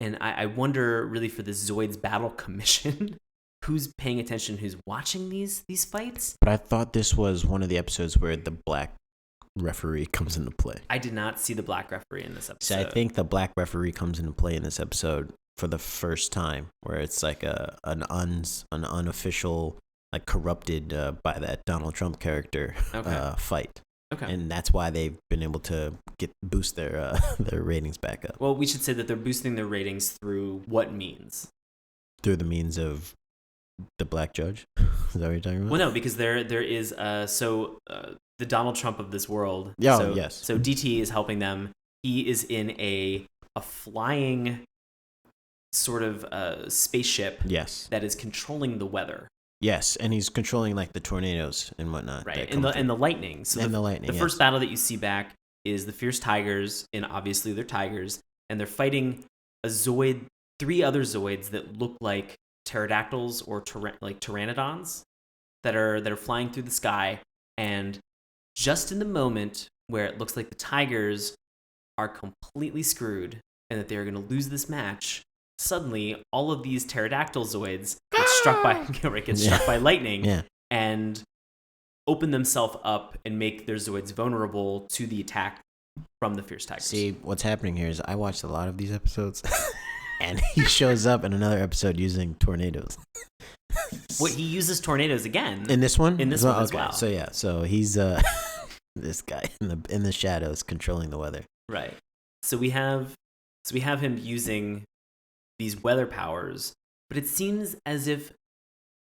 And I wonder, really, for the Zoids Battle Commission, who's paying attention, who's watching these fights. But I thought this was one of the episodes where the black referee comes into play. I did not see the black referee in this episode. So I think the black referee comes into play in this episode for the first time, where it's like an unofficial, like corrupted by that Donald Trump character fight. Okay. And that's why they've been able to boost their ratings back up. Well, we should say that they're boosting their ratings through what means? Through the means of the black judge? Is that what you're talking about? Well, no, because there is the Donald Trump of this world. Yeah, so, yes. So DT is helping them. He is in a flying sort of spaceship. Yes. That is controlling the weather. Yes, and he's controlling like the tornadoes and whatnot. Right, and the lightning. So the lightning. The first battle that you see back is the Fierce Tigers, and obviously they're tigers, and they're fighting three other Zoids that look like pterodactyls or pteranodons that are flying through the sky. And just in the moment where it looks like the Tigers are completely screwed and that they're going to lose this match, suddenly all of these pterodactyl Zoids get struck by lightning and open themselves up and make their Zoids vulnerable to the attack from the Fierce Tigers. See, what's happening here is I watched a lot of these episodes, and he shows up in another episode using tornadoes. Well, he uses tornadoes again in this one. In this one as well. So he's this guy in the shadows controlling the weather. Right. So we have him using these weather powers, but it seems as if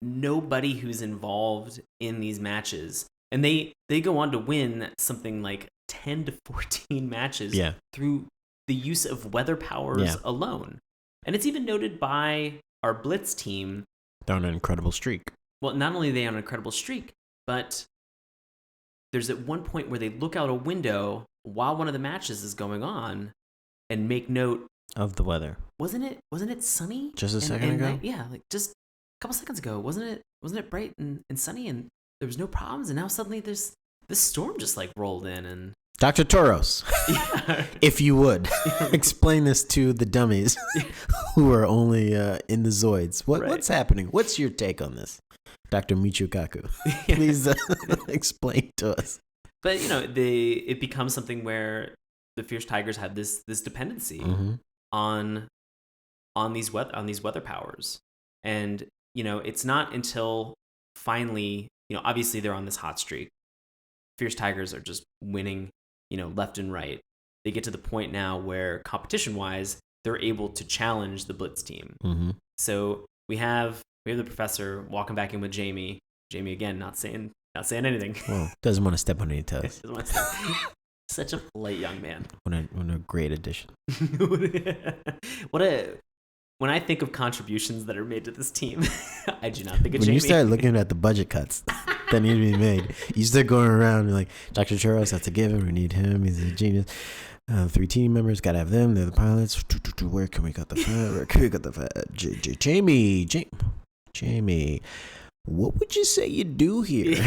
nobody who's involved in these matches, and they go on to win something like 10 to 14 matches through the use of weather powers alone. And it's even noted by our Blitz team. They're on an incredible streak. Well, not only are they on an incredible streak, but there's at one point where they look out a window while one of the matches is going on and make note of the weather. Wasn't it sunny? Just a second ago? Like just a couple seconds ago. Wasn't it bright and sunny, and there was no problems, and now suddenly this storm just like rolled in. And Dr. Toros, if you would, explain this to the dummies who are only in the Zoids. What's happening? What's your take on this? Dr. Michikaku, please explain to us. But it becomes something where the Fierce Tigers have this dependency on these weather powers, and it's not until finally, obviously they're on this hot streak. Fierce Tigers are just winning, left and right. They get to the point now where competition wise, they're able to challenge the Blitz team. So we have the professor walking back in with Jamie. Jamie again, not saying anything. Well, doesn't want to step on any toes. Such a polite young man. What a great addition. When I think of contributions that are made to this team, I do not think of Jamie. When you start looking at the budget cuts that need to be made, you start going around and like, Dr. Churros, that's a given. We need him. He's a genius. 3 team members, gotta have them. They're the pilots. Where can we got the fat? Where can we got the fat? Jamie, what would you say you do here?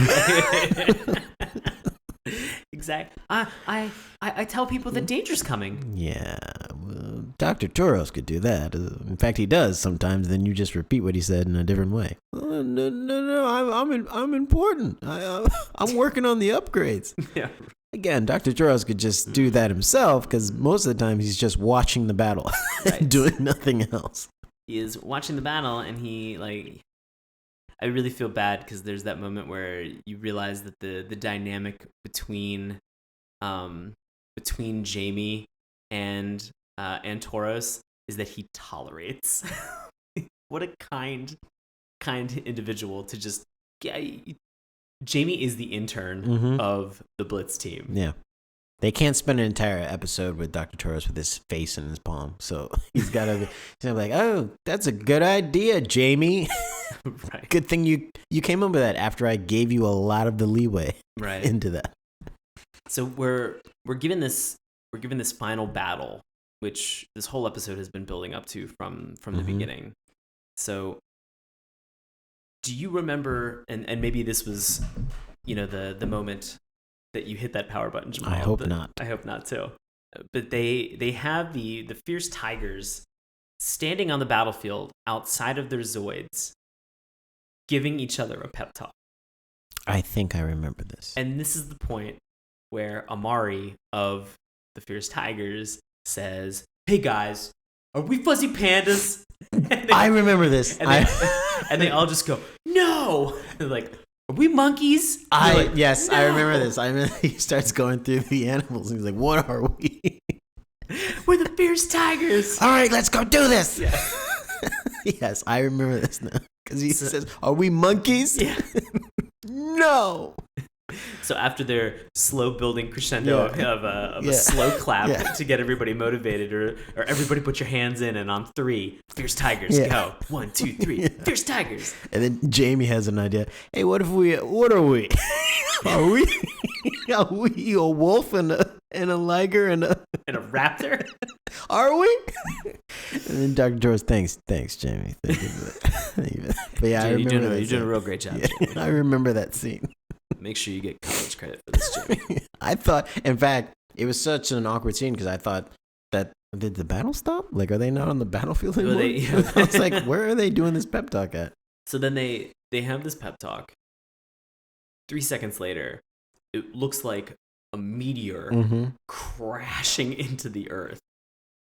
Exactly. I tell people the danger's coming. Yeah, well, Dr. Toros could do that. In fact, he does sometimes. Then you just repeat what he said in a different way. No, I'm important. I'm working on the upgrades. Yeah. Again, Dr. Toros could just do that himself because most of the time he's just watching the battle, doing nothing else. He is watching the battle, and I really feel bad because there's that moment where you realize that the dynamic between Jamie and Toros is that he tolerates. What a kind individual to just. Yeah, Jamie is the intern of the Blitz team. Yeah. They can't spend an entire episode with Dr. Torres with his face in his palm. So he's got to be like, oh, that's a good idea, Jamie. Right. Good thing you came up with that after I gave you a lot of the leeway into that. So we're given this final battle, which this whole episode has been building up to from the beginning. So do you remember, and maybe this was, the moment that you hit that power button, Jamal. I hope not. I hope not too. But they have the fierce tigers standing on the battlefield outside of their Zoids, giving each other a pep talk. I think I remember this. And this is the point where Amari of the fierce tigers says, "Hey guys, are we fuzzy pandas?" I remember this. And they all just go, "No!" They're like, "Are we monkeys?" Yes, "No." I remember this. I remember he starts going through the animals and he's like, what are we? We're the fierce tigers. All right, let's go do this. Yeah. Yes, I remember this now. Because he says, are we monkeys? Yeah. No. So after their slow building crescendo of a slow clap to get everybody motivated, or everybody put your hands in, and on 3, fierce tigers, go. 1, 2, 3, fierce tigers. And then Jamie has an idea. Hey, what are we? Are we a wolf and a liger and a raptor? Are we? And then Dr. George, thanks, Jamie. Thank you. But yeah, I remember you're doing a real great job. Yeah, I remember that scene. Make sure you get college credit for this, Jamie. I thought, in fact, it was such an awkward scene because I thought that, did the battle stop? Like, are they not on the battlefield anymore? I was like, where are they doing this pep talk at? So then they have this pep talk. 3 seconds later, it looks like a meteor crashing into the earth,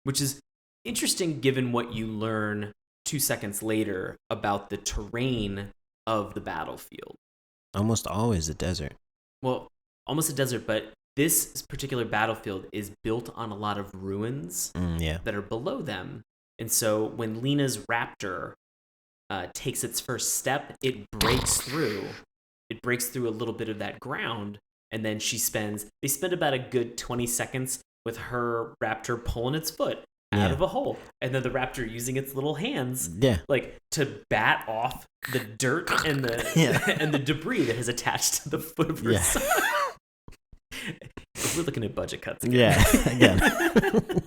which is interesting given what you learn 2 seconds later about the terrain of the battlefield. Almost always a desert. Well, almost a desert, but this particular battlefield is built on a lot of ruins that are below them. And so when Lena's raptor takes its first step, it breaks through. It breaks through a little bit of that ground, and then they spend about a good 20 seconds with her raptor pulling its foot out of a hole, and then the raptor using its little hands like to bat off the dirt and the debris that is attached to the foot of her son. We're looking at budget cuts again. Yeah, again.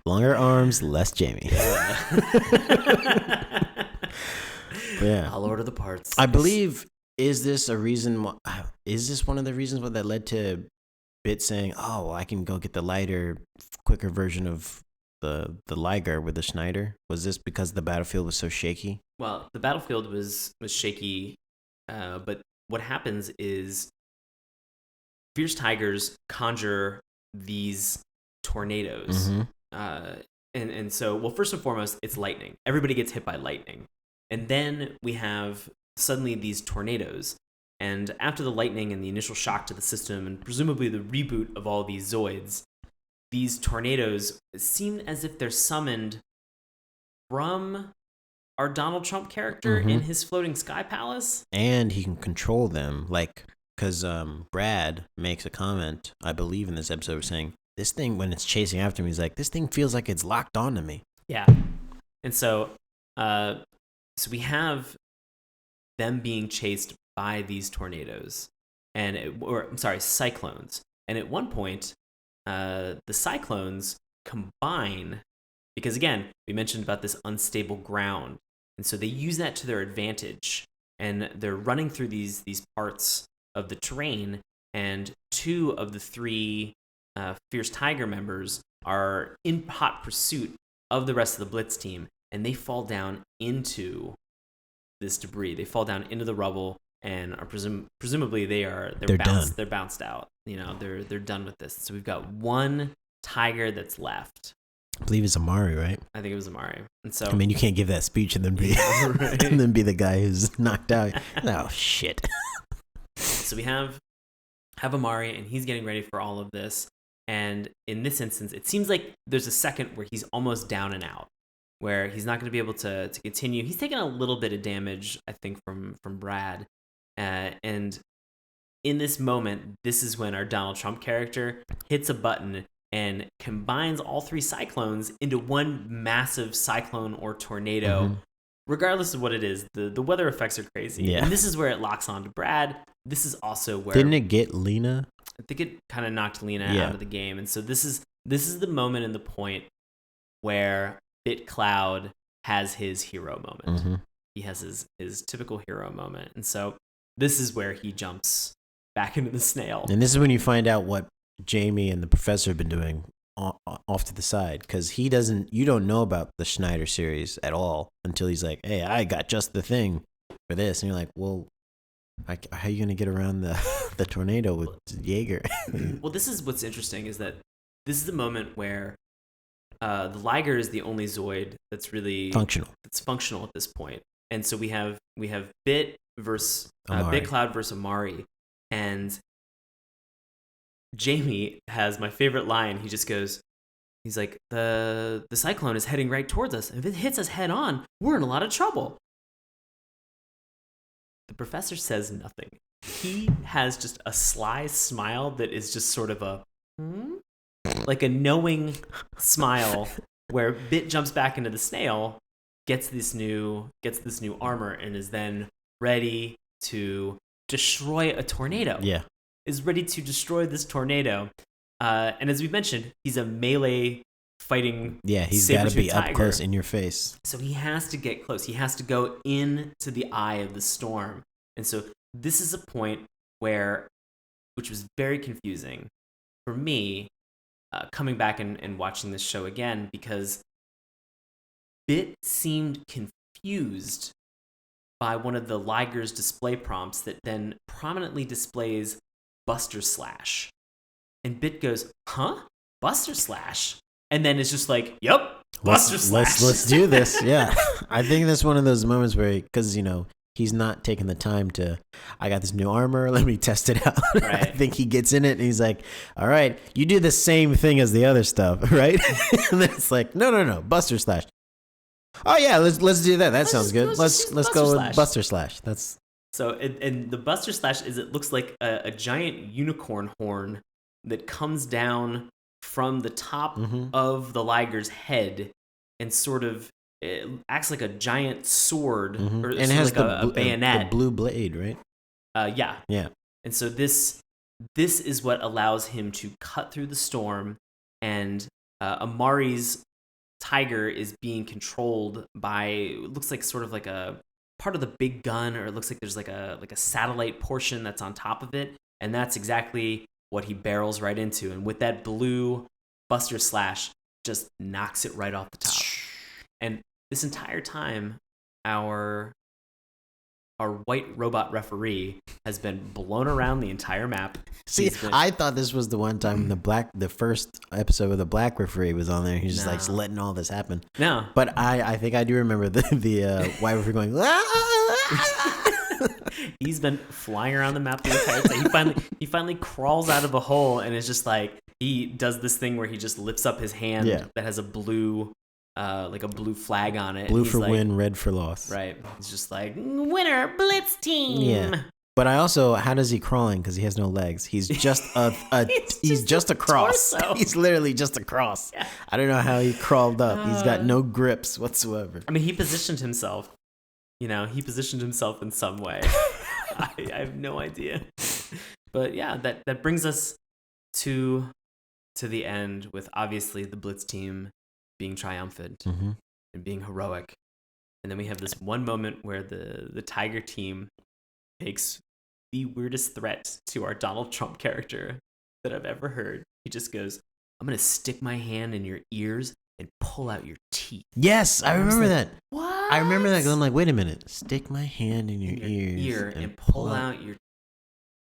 Longer arms, less Jamie. Yeah. I'll order the parts. I believe, is this one of the reasons that led to Bit saying, oh, I can go get the lighter, quicker version of the Liger with the Schneider? Was this because the battlefield was so shaky? Well, the battlefield was shaky, but what happens is fierce tigers conjure these tornadoes. And so, well, first and foremost, it's lightning. Everybody gets hit by lightning. And then we have suddenly these tornadoes. And after the lightning and the initial shock to the system, and presumably the reboot of all these Zoids, these tornadoes seem as if they're summoned from our Donald Trump character in his floating sky palace. And he can control them, like, because Brad makes a comment, I believe, in this episode, saying, this thing, when it's chasing after me, he's like, this thing feels like it's locked onto me. Yeah. And so, so we have them being chased by these tornadoes, cyclones. And at one point, the cyclones combine, because again, we mentioned about this unstable ground. And so they use that to their advantage. And they're running through these parts of the terrain, and 2 of the 3 Fierce Tiger members are in hot pursuit of the rest of the Blitz team, and they fall down into this debris. They fall down into the rubble, and are presumably they're bounced. They're bounced out. They're done with this. So we've got 1 tiger that's left. I believe it's Amari, right? I think it was Amari. And so I mean, you can't give that speech and then be right. and then be the guy who's knocked out. Oh shit. So we have Amari, and he's getting ready for all of this. And in this instance, it seems like there's a second where he's almost down and out, where he's not going to be able to continue. He's taken a little bit of damage, I think, from Brad. And in this moment, this is when our Donald Trump character hits a button and combines all three cyclones into one massive cyclone or tornado. Mm-hmm. Regardless of what it is, the weather effects are crazy. Yeah. And this is where it locks on to Brad. This is also where... Didn't it get Lena? I think it kind of knocked Lena out of the game. And so this is the moment and the point where BitCloud has his hero moment. Mm-hmm. He has his typical hero moment. And so this is where he jumps back into the snail. And this is when you find out what Jamie and the professor have been doing off to the side, because you don't know about the Schneider series at all until he's like, hey, I got just the thing for this. And you're like, well, how are you going to get around the tornado with Jaeger? Well, this is what's interesting, is that this is the moment where the Liger is the only Zoid that's really functional. That's functional at this point. And so we have Bit versus BitCloud versus Amari, and Jamie has my favorite line. He just goes, he's like, the cyclone is heading right towards us. If it hits us head on, we're in a lot of trouble. The professor says nothing. He has just a sly smile that is just sort of like a knowing smile, where Bit jumps back into the snail, gets this new armor, and is then ready to destroy a tornado. Yeah. Is ready to destroy this tornado. And as we mentioned, he's a melee fighting. Yeah, he's got to be up close in your face. So he has to get close. He has to go into the eye of the storm. And so this is a point which was very confusing for me, coming back and watching this show again, because Bit seemed confused by one of the Liger's display prompts that then prominently displays Buster Slash. And Bit goes, huh? Buster Slash? And then it's just like, yep, Buster Slash. Let's do this. Yeah. I think that's one of those moments where, because, he's not taking the time to, I got this new armor, let me test it out. Right. I think he gets in it and he's like, all right, you do the same thing as the other stuff, right? And then it's like, no, Buster Slash. Oh yeah, let's do that. That sounds good. Let's go with Buster Slash. That's so. And the Buster Slash it looks like a giant unicorn horn that comes down from the top of the Liger's head and sort of it acts like a giant sword, or and it has like a bayonet, the blue blade, right? Yeah. And so this is what allows him to cut through the storm, and Amari's tiger is being controlled by, it looks like sort of like a part of the big gun, or it looks like there's like a satellite portion that's on top of it, and that's exactly what he barrels right into. And with that blue, Buster Slash just knocks it right off the top. And this entire time, our white robot referee has been blown around the entire map. See, I thought this was the one time the first episode where the black referee was on there. He's just like letting all this happen. No, but I think I do remember the white referee going. He's been flying around the map the entire time. He finally crawls out of a hole, and it's just like he does this thing where he just lifts up his hand that has a blue. Like a blue flag on it. Blue for win, red for loss. Right. He's just like, winner, Blitz team. Yeah. But how does he crawling? Because he has no legs. He's just he's just a cross. Torso. He's literally just a cross. Yeah. I don't know how he crawled up. He's got no grips whatsoever. I mean, he positioned himself. He positioned himself in some way. I have no idea. But yeah, that brings us to the end with obviously the Blitz team being triumphant and being heroic. And then we have this one moment where the Tiger team makes the weirdest threat to our Donald Trump character that I've ever heard. He just goes, I'm going to stick my hand in your ears and pull out your teeth. Yes, I remember that. What? I remember that. I'm like, wait a minute. Stick my hand in your ears and pull out your...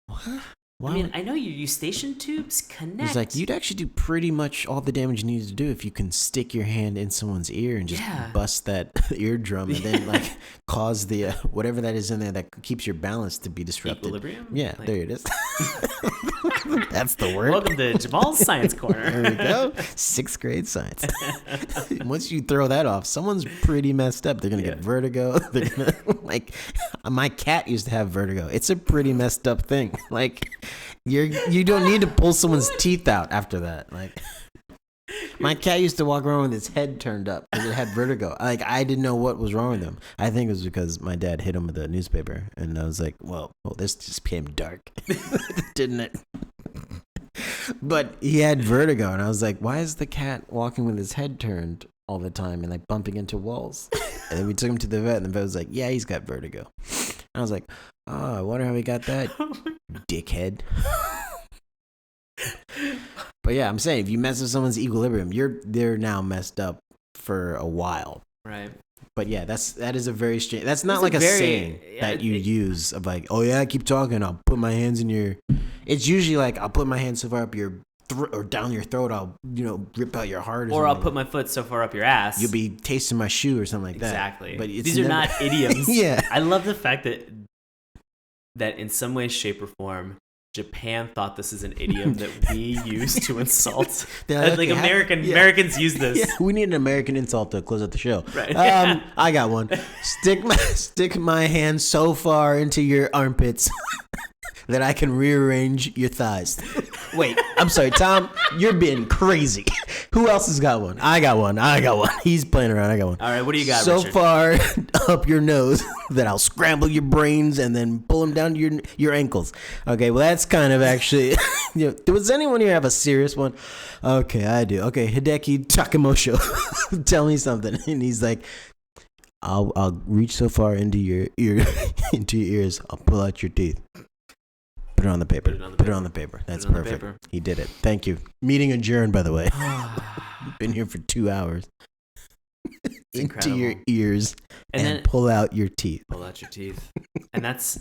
What? Why I mean, I know you use station tubes. Connect. It's like, you'd actually do pretty much all the damage you need to do if you can stick your hand in someone's ear and just bust that eardrum and then like cause the whatever that is in there that keeps your balance to be disrupted. Equilibrium? Yeah, like, there it is. That's the word. Welcome to Jamal's Science Corner. There we go. 6th grade science. Once you throw that off, someone's pretty messed up. They're gonna get vertigo. They're gonna like. My cat used to have vertigo. It's a pretty messed up thing. Like, you don't need to pull someone's teeth out after that. Like, my cat used to walk around with his head turned up because it had vertigo. Like, I didn't know what was wrong with him. I think it was because my dad hit him with a newspaper, and I was like, well, this just became dark, didn't it? But he had vertigo, and I was like, why is the cat walking with his head turned all the time and like bumping into walls? And then we took him to the vet, and the vet was like, yeah, he's got vertigo. And I was like, oh, I wonder how he got that, dickhead. But yeah, I'm saying, if you mess with someone's equilibrium, they're now messed up for a while. Right. But yeah, that is a very strange. That's not like a saying that you use of like, oh yeah, keep talking. I'll put my hands in your. It's usually like, I'll put my hand so far up your or down your throat. I'll rip out your heart. Or I'll put my foot so far up your ass. You'll be tasting my shoe or something like that. Exactly. But these are not idioms. Yeah. I love the fact that in some way, shape, or form, Japan thought this is an idiom that we use to insult. Like Americans use this. Yeah, we need an American insult to close out the show. Right. I got one. Stick my hand so far into your armpits that I can rearrange your thighs. Wait, I'm sorry, Tom. You're being crazy. Who else has got one? I got one. He's playing around. I got one. All right, what do you got, so Richard? far up your nose that I'll scramble your brains and then pull them down to your ankles. Okay, well, that's kind of actually... does anyone here have a serious one? Okay, I do. Okay, Hideki Takamosho. Tell me something. And he's like, I'll reach so far into your into your ears, I'll pull out your teeth. Put it on the paper. Put it on the paper. That's perfect. Paper. He did it. Thank you. Meeting adjourned, by the way. Been here for 2 hours. Into your ears and then pull out your teeth. Pull out your teeth. And that's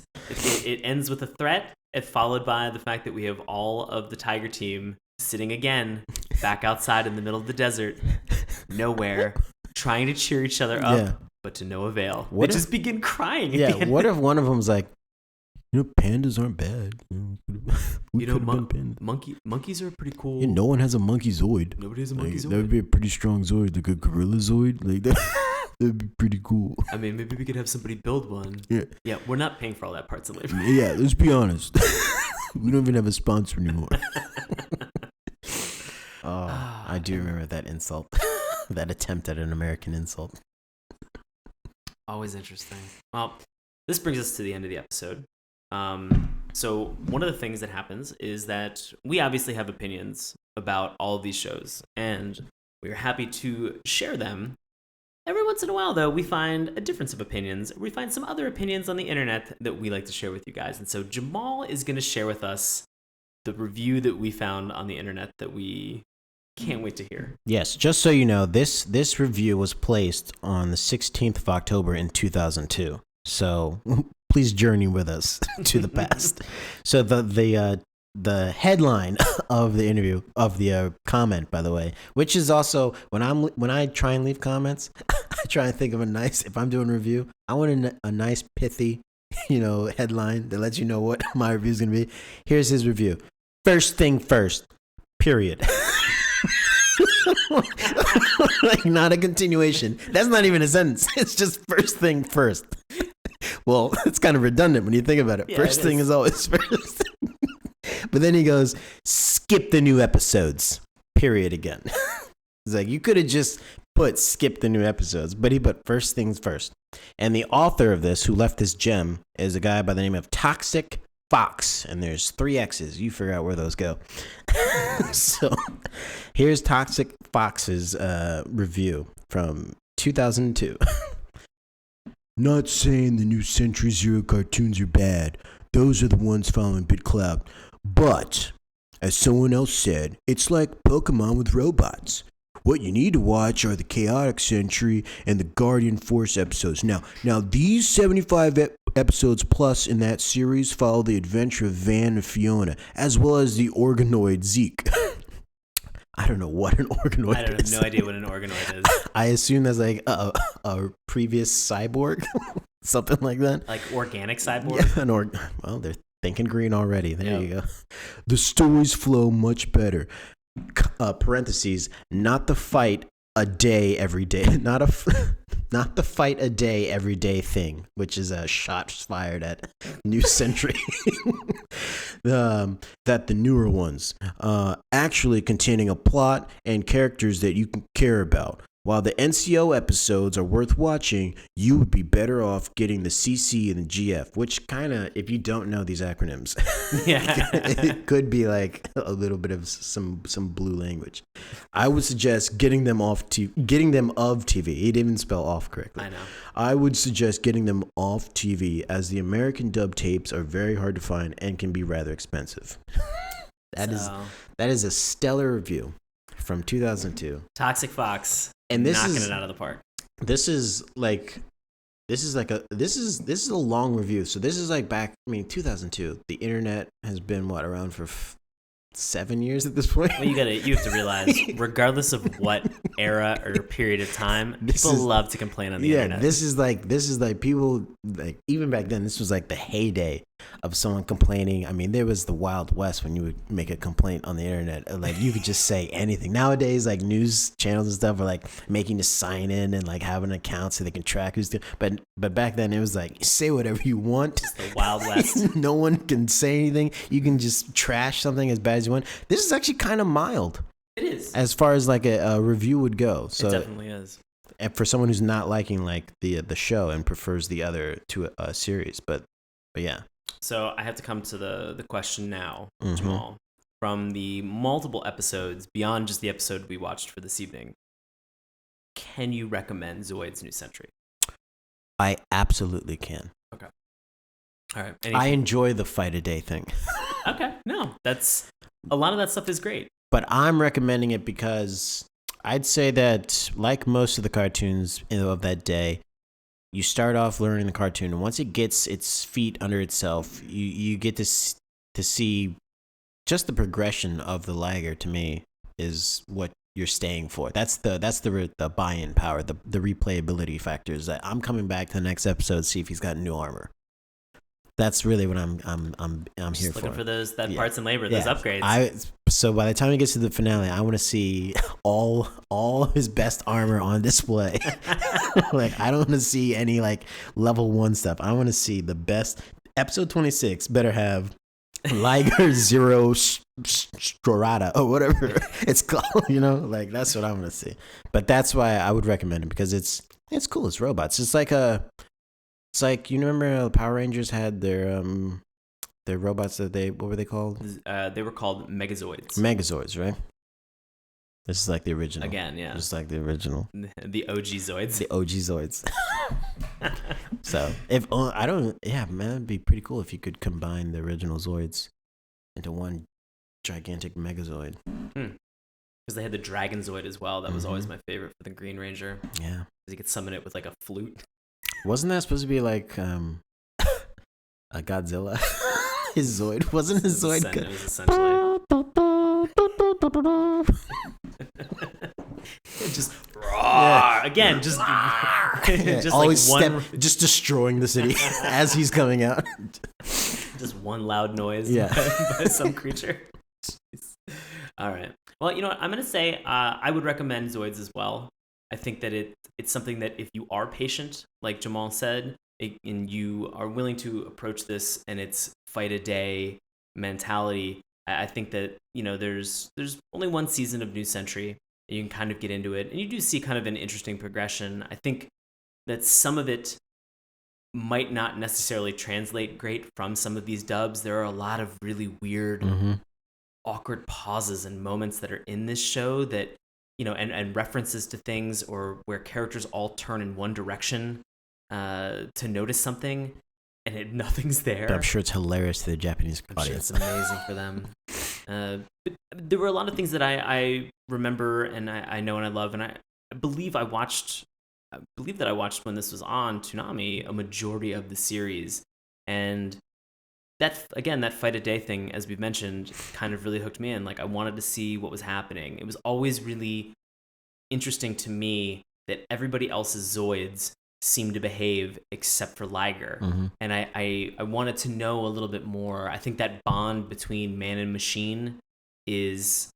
it ends with a threat, followed by the fact that we have all of the Tiger team sitting again back outside in the middle of the desert, nowhere, trying to cheer each other up, but to no avail. They just begin crying. Yeah. What if one of them's like, pandas aren't bad. Monkeys are pretty cool. Yeah, no one has a monkey Zoid. Nobody has a monkey Zoid. That would be a pretty strong Zoid, like a gorilla Zoid. Like that. That'd be pretty cool. I mean, maybe we could have somebody build one. Yeah, we're not paying for all that parts of labor. Yeah, let's be honest. We don't even have a sponsor anymore. I do remember that insult. That attempt at an American insult. Always interesting. Well, this brings us to the end of the episode. So one of the things that happens is that we obviously have opinions about all of these shows, and we're happy to share them. Every once in a while, though, we find a difference of opinions. We find some other opinions on the internet that we like to share with you guys. And so Jamal is going to share with us the review that we found on the internet that we can't wait to hear. Yes, just so you know, this review was placed on the 16th of October in 2002. So please journey with us to the past. So the headline of the interview, of the comment, by the way, which is also when I try and leave comments, I try and think of if I'm doing a review, I want a nice pithy, headline that lets you know what my review is going to be. Here's his review. First thing first, period. Like, not a continuation. That's not even a sentence. It's just first thing first. Well, it's kind of redundant when you think about it. Yeah, first thing is always first. But then he goes, skip the new episodes, period, again. It's like, you could have just put skip the new episodes, but he put first things first. And the author of this, who left this gem, is a guy by the name of Toxic Fox. And there's 3 X's. You figure out where those go. So here's Toxic Fox's review from 2002. Not saying the new Century Zero cartoons are bad. Those are the ones following Bit Cloud. But, as someone else said, it's like Pokemon with robots. What you need to watch are the Chaotic Century and the Guardian Force episodes. Now these 75 episodes plus in that series follow the adventure of Van and Fiona, as well as the organoid Zeke. I don't know what an organoid is. I have no idea what an organoid is. I assume that's like a previous cyborg, something like that. Like organic cyborg? Yeah, well, they're thinking green already. There you go. The stories flow much better. Parentheses, not the fight a day every day. Not the fight a day every day thing, which is a shot fired at New Century. That the newer ones actually containing a plot and characters that you can care about. While the NCO episodes are worth watching, you would be better off getting the CC and the GF, which kind of, if you don't know these acronyms, it could be like a little bit of some blue language. I would suggest getting them of TV. He didn't even spell off correctly. I know. I would suggest getting them off TV, as the American dub tapes are very hard to find and can be rather expensive. That is a stellar review from 2002. Toxic Fox. And this knocking is it out of the park. This is a long review. So this is like back, 2002. The internet has been around for 7 years at this point. Well, you have to realize, regardless of what era or period of time, people love to complain on the internet. This is like people, like, even back then, this was like the heyday of someone complaining. I mean, there was the Wild West when you would make a complaint on the internet. Like, you could just say anything. Nowadays, like, news channels and stuff are like making you sign in and like have an account so they can track who's doing. But back then, it was like, say whatever you want. It's the Wild West. No one can say anything. You can just trash something as bad as you want. This is actually kind of mild. It is. As far as like a review would go. So it definitely is. And for someone who's not liking like the show and prefers the other two series, but yeah. So I have to come to the question now, Jamal. From the multiple episodes beyond just the episode we watched for this evening, can you recommend Zoids New Century? I absolutely can. Okay. All right. I enjoy the fight a day thing. Okay. No, a lot of that stuff is great. But I'm recommending it because I'd say that, like most of the cartoons of that day, you start off learning the cartoon, and once it gets its feet under itself, you get to see just the progression of the Liger. To me, is what you're staying for. That's the buy-in power, the replayability factors. That I'm coming back to the next episode to see if he's got new armor. That's really what I'm here for. Looking for those parts and labor, those upgrades. So by the time he gets to the finale, I want to see all of his best armor on display. Like, I don't want to see any like level 1 stuff. I want to see the best. Episode 26 better have Liger Zero Strata or whatever it's called. Like, that's what I want to see. But that's why I would recommend it, because it's cool. It's robots. It's like you remember Power Rangers had their robots that what were they called? They were called Megazoids. Megazoids, right? This is like the original. Again, yeah. Just like the original. The OG Zoids. The OG Zoids. So man, it'd be pretty cool if you could combine the original Zoids into one gigantic Megazoid. Because they had the Dragon Zoid as well. That was always my favorite for the Green Ranger. Yeah. Because you could summon it with like a flute. Wasn't that supposed to be like a Godzilla? His Zoid wasn't his Zoid. It was essentially just again, just just always like one, just destroying the city as he's coming out. Just one loud noise. By some creature. Jeez. All right. Well, you know what? I'm gonna say I would recommend Zoids as well. I think that it's something that if you are patient, like Jamal said, and you are willing to approach this and its fight a day mentality, I think that there's only one season of New Century. You can kind of get into it, and you do see kind of an interesting progression. I think that some of it might not necessarily translate great from some of these dubs. There are a lot of really weird, awkward pauses and moments that are in this show that and references to things, or where characters all turn in one direction to notice something, and nothing's there. But I'm sure it's hilarious to the Japanese audience. Sure it's amazing for them. But there were a lot of things that I remember, and I know and I love, and I believe I watched believe that I watched when this was on Toonami a majority of the series, and that fight a day thing, as we've mentioned, kind of really hooked me in. Like, I wanted to see what was happening. It was always really interesting to me that everybody else's Zoids seemed to behave except for Liger. Mm-hmm. And I wanted to know a little bit more. I think that bond between man and machine is,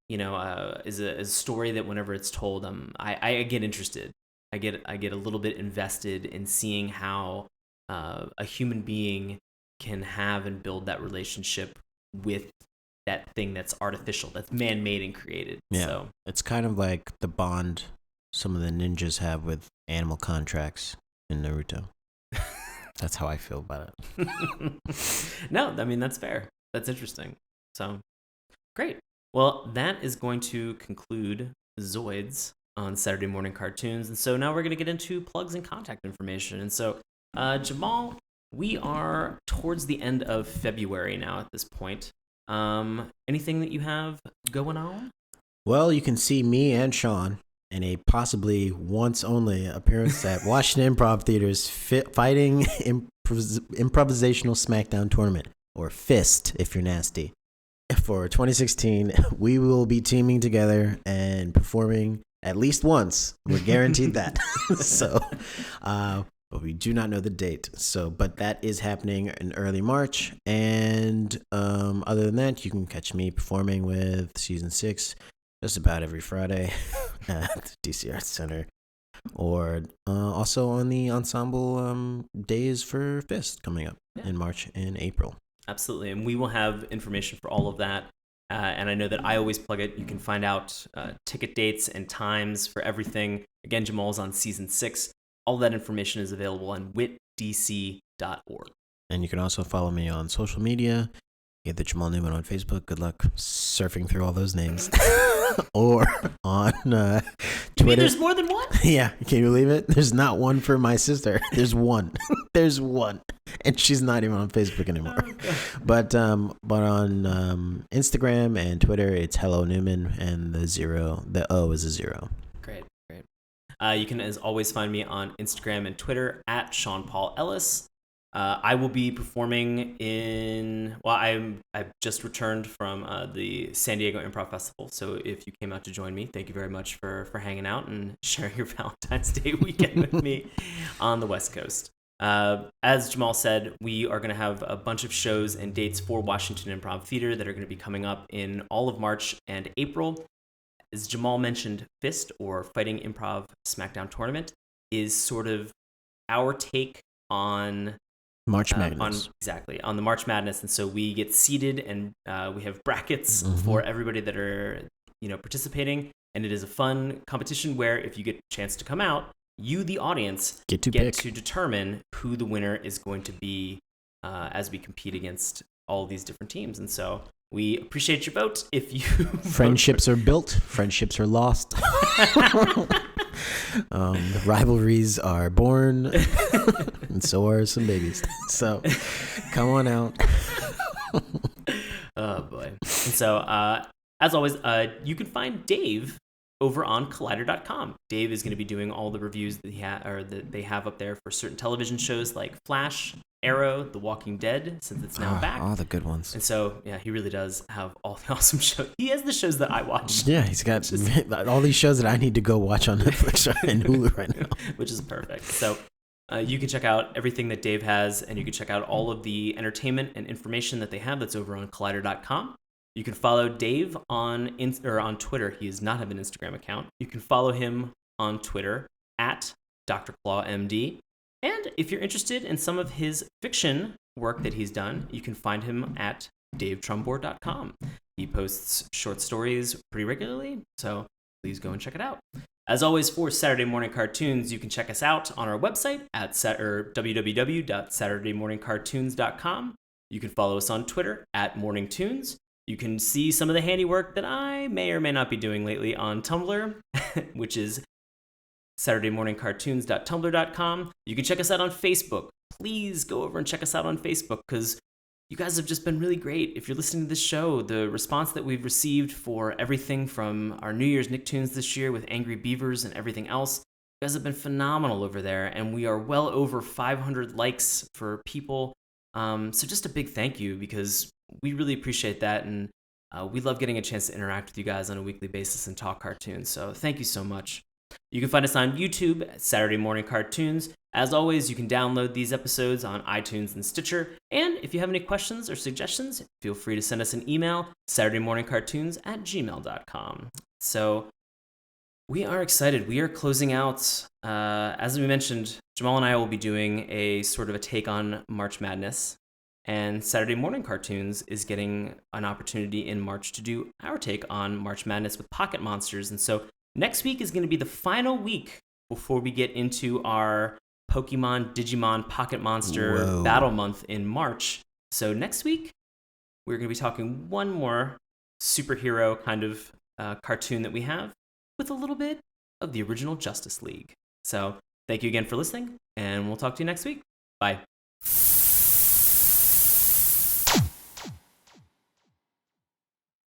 is a story that whenever it's told, I get interested. I get a little bit invested in seeing how a human being can have and build that relationship with that thing that's artificial, that's man-made and created. Yeah, so it's kind of like the bond some of the ninjas have with animal contracts in Naruto. That's how I feel about it. No, I mean, that's fair. That's interesting. So great. Well, that is going to conclude Zoids on Saturday morning cartoons. And so now we're going to get into plugs and contact information. And so, Jamal, we are towards the end of February now at this point. Anything that you have going on? Well, you can see me and Sean in a possibly once only appearance at Washington Improv Theater's Fighting Improvisational Smackdown Tournament, or FIST if you're nasty. For 2016, we will be teaming together and performing at least once. We're guaranteed that. So, but we do not know the date. So, but that is happening in early March. And other than that, you can catch me performing with Season 6 just about every Friday at the DC Arts Center, or also on the ensemble days for FIST coming up in March and April. Absolutely, and we will have information for all of that. And I know that I always plug it. You can find out ticket dates and times for everything. Again, Jamal's on Season 6. All that information is available on witdc.org. And you can also follow me on social media. Get the Jamal Newman on Facebook. Good luck surfing through all those names. Or on Twitter. You mean there's more than one? Yeah, can you believe it? There's not one for my sister. There's one. There's one. And she's not even on Facebook anymore. Okay. But on Instagram and Twitter, it's Hello Newman, and the O is a 0. Great. You can, as always, find me on Instagram and Twitter at Sean Paul Ellis. I will be performing I've just returned from the San Diego Improv Festival. So if you came out to join me, thank you very much for hanging out and sharing your Valentine's Day weekend with me on the West Coast. As Jamal said, we are going to have a bunch of shows and dates for Washington Improv Theater that are going to be coming up in all of March and April. As Jamal mentioned, FIST, or Fighting Improv Smackdown Tournament, is sort of our take on March Madness. On the March Madness. And so we get seated, and we have brackets for everybody that are participating. And it is a fun competition where if you get a chance to come out, you, the audience, get to determine who the winner is going to be as we compete against all these different teams. And so we appreciate your vote. If you friendships are built, friendships are lost. The rivalries are born, and so are some babies. So come on out. Oh boy. And so as always, you can find Dave over on Collider.com. Dave is going to be doing all the reviews that they have up there for certain television shows like Flash, Arrow, The Walking Dead, since it's now back. All the good ones. And so, yeah, he really does have all the awesome shows. He has the shows that I watch. Yeah, he's got all these shows that I need to go watch on Netflix and Hulu right now. Which is perfect. So you can check out everything that Dave has, and you can check out all of the entertainment and information that they have that's over on Collider.com. You can follow Dave on Twitter. He does not have an Instagram account. You can follow him on Twitter at Dr. Claw MD. And if you're interested in some of his fiction work that he's done, you can find him at davetrumbore.com. He posts short stories pretty regularly, so please go and check it out. As always, for Saturday Morning Cartoons, you can check us out on our website at www.saturdaymorningcartoons.com. You can follow us on Twitter at MorningTunes. You can see some of the handiwork that I may or may not be doing lately on Tumblr, which is SaturdayMorningCartoons.tumblr.com. You can check us out on Facebook. Please go over and check us out on Facebook, because you guys have just been really great. If you're listening to this show, the response that we've received for everything from our New Year's Nicktoons this year with Angry Beavers and everything else guys have been phenomenal over there, and we are well over 500 likes for people. So just a big thank you, because we really appreciate that, and we love getting a chance to interact with you guys on a weekly basis and talk cartoons. So thank you so much. You can find us on YouTube at Saturday Morning Cartoons. As always, you can download these episodes on iTunes and Stitcher. And if you have any questions or suggestions, feel free to send us an email, SaturdayMorningCartoons@gmail.com. So we are excited. We are closing out. As we mentioned, Jamal and I will be doing a sort of a take on March Madness. And Saturday Morning Cartoons is getting an opportunity in March to do our take on March Madness with Pocket Monsters. And so next week is going to be the final week before we get into our Pokemon, Digimon, Pocket Monster Battle Month in March. So next week, we're going to be talking one more superhero kind of cartoon that we have, with a little bit of the original Justice League. So thank you again for listening, and we'll talk to you next week. Bye.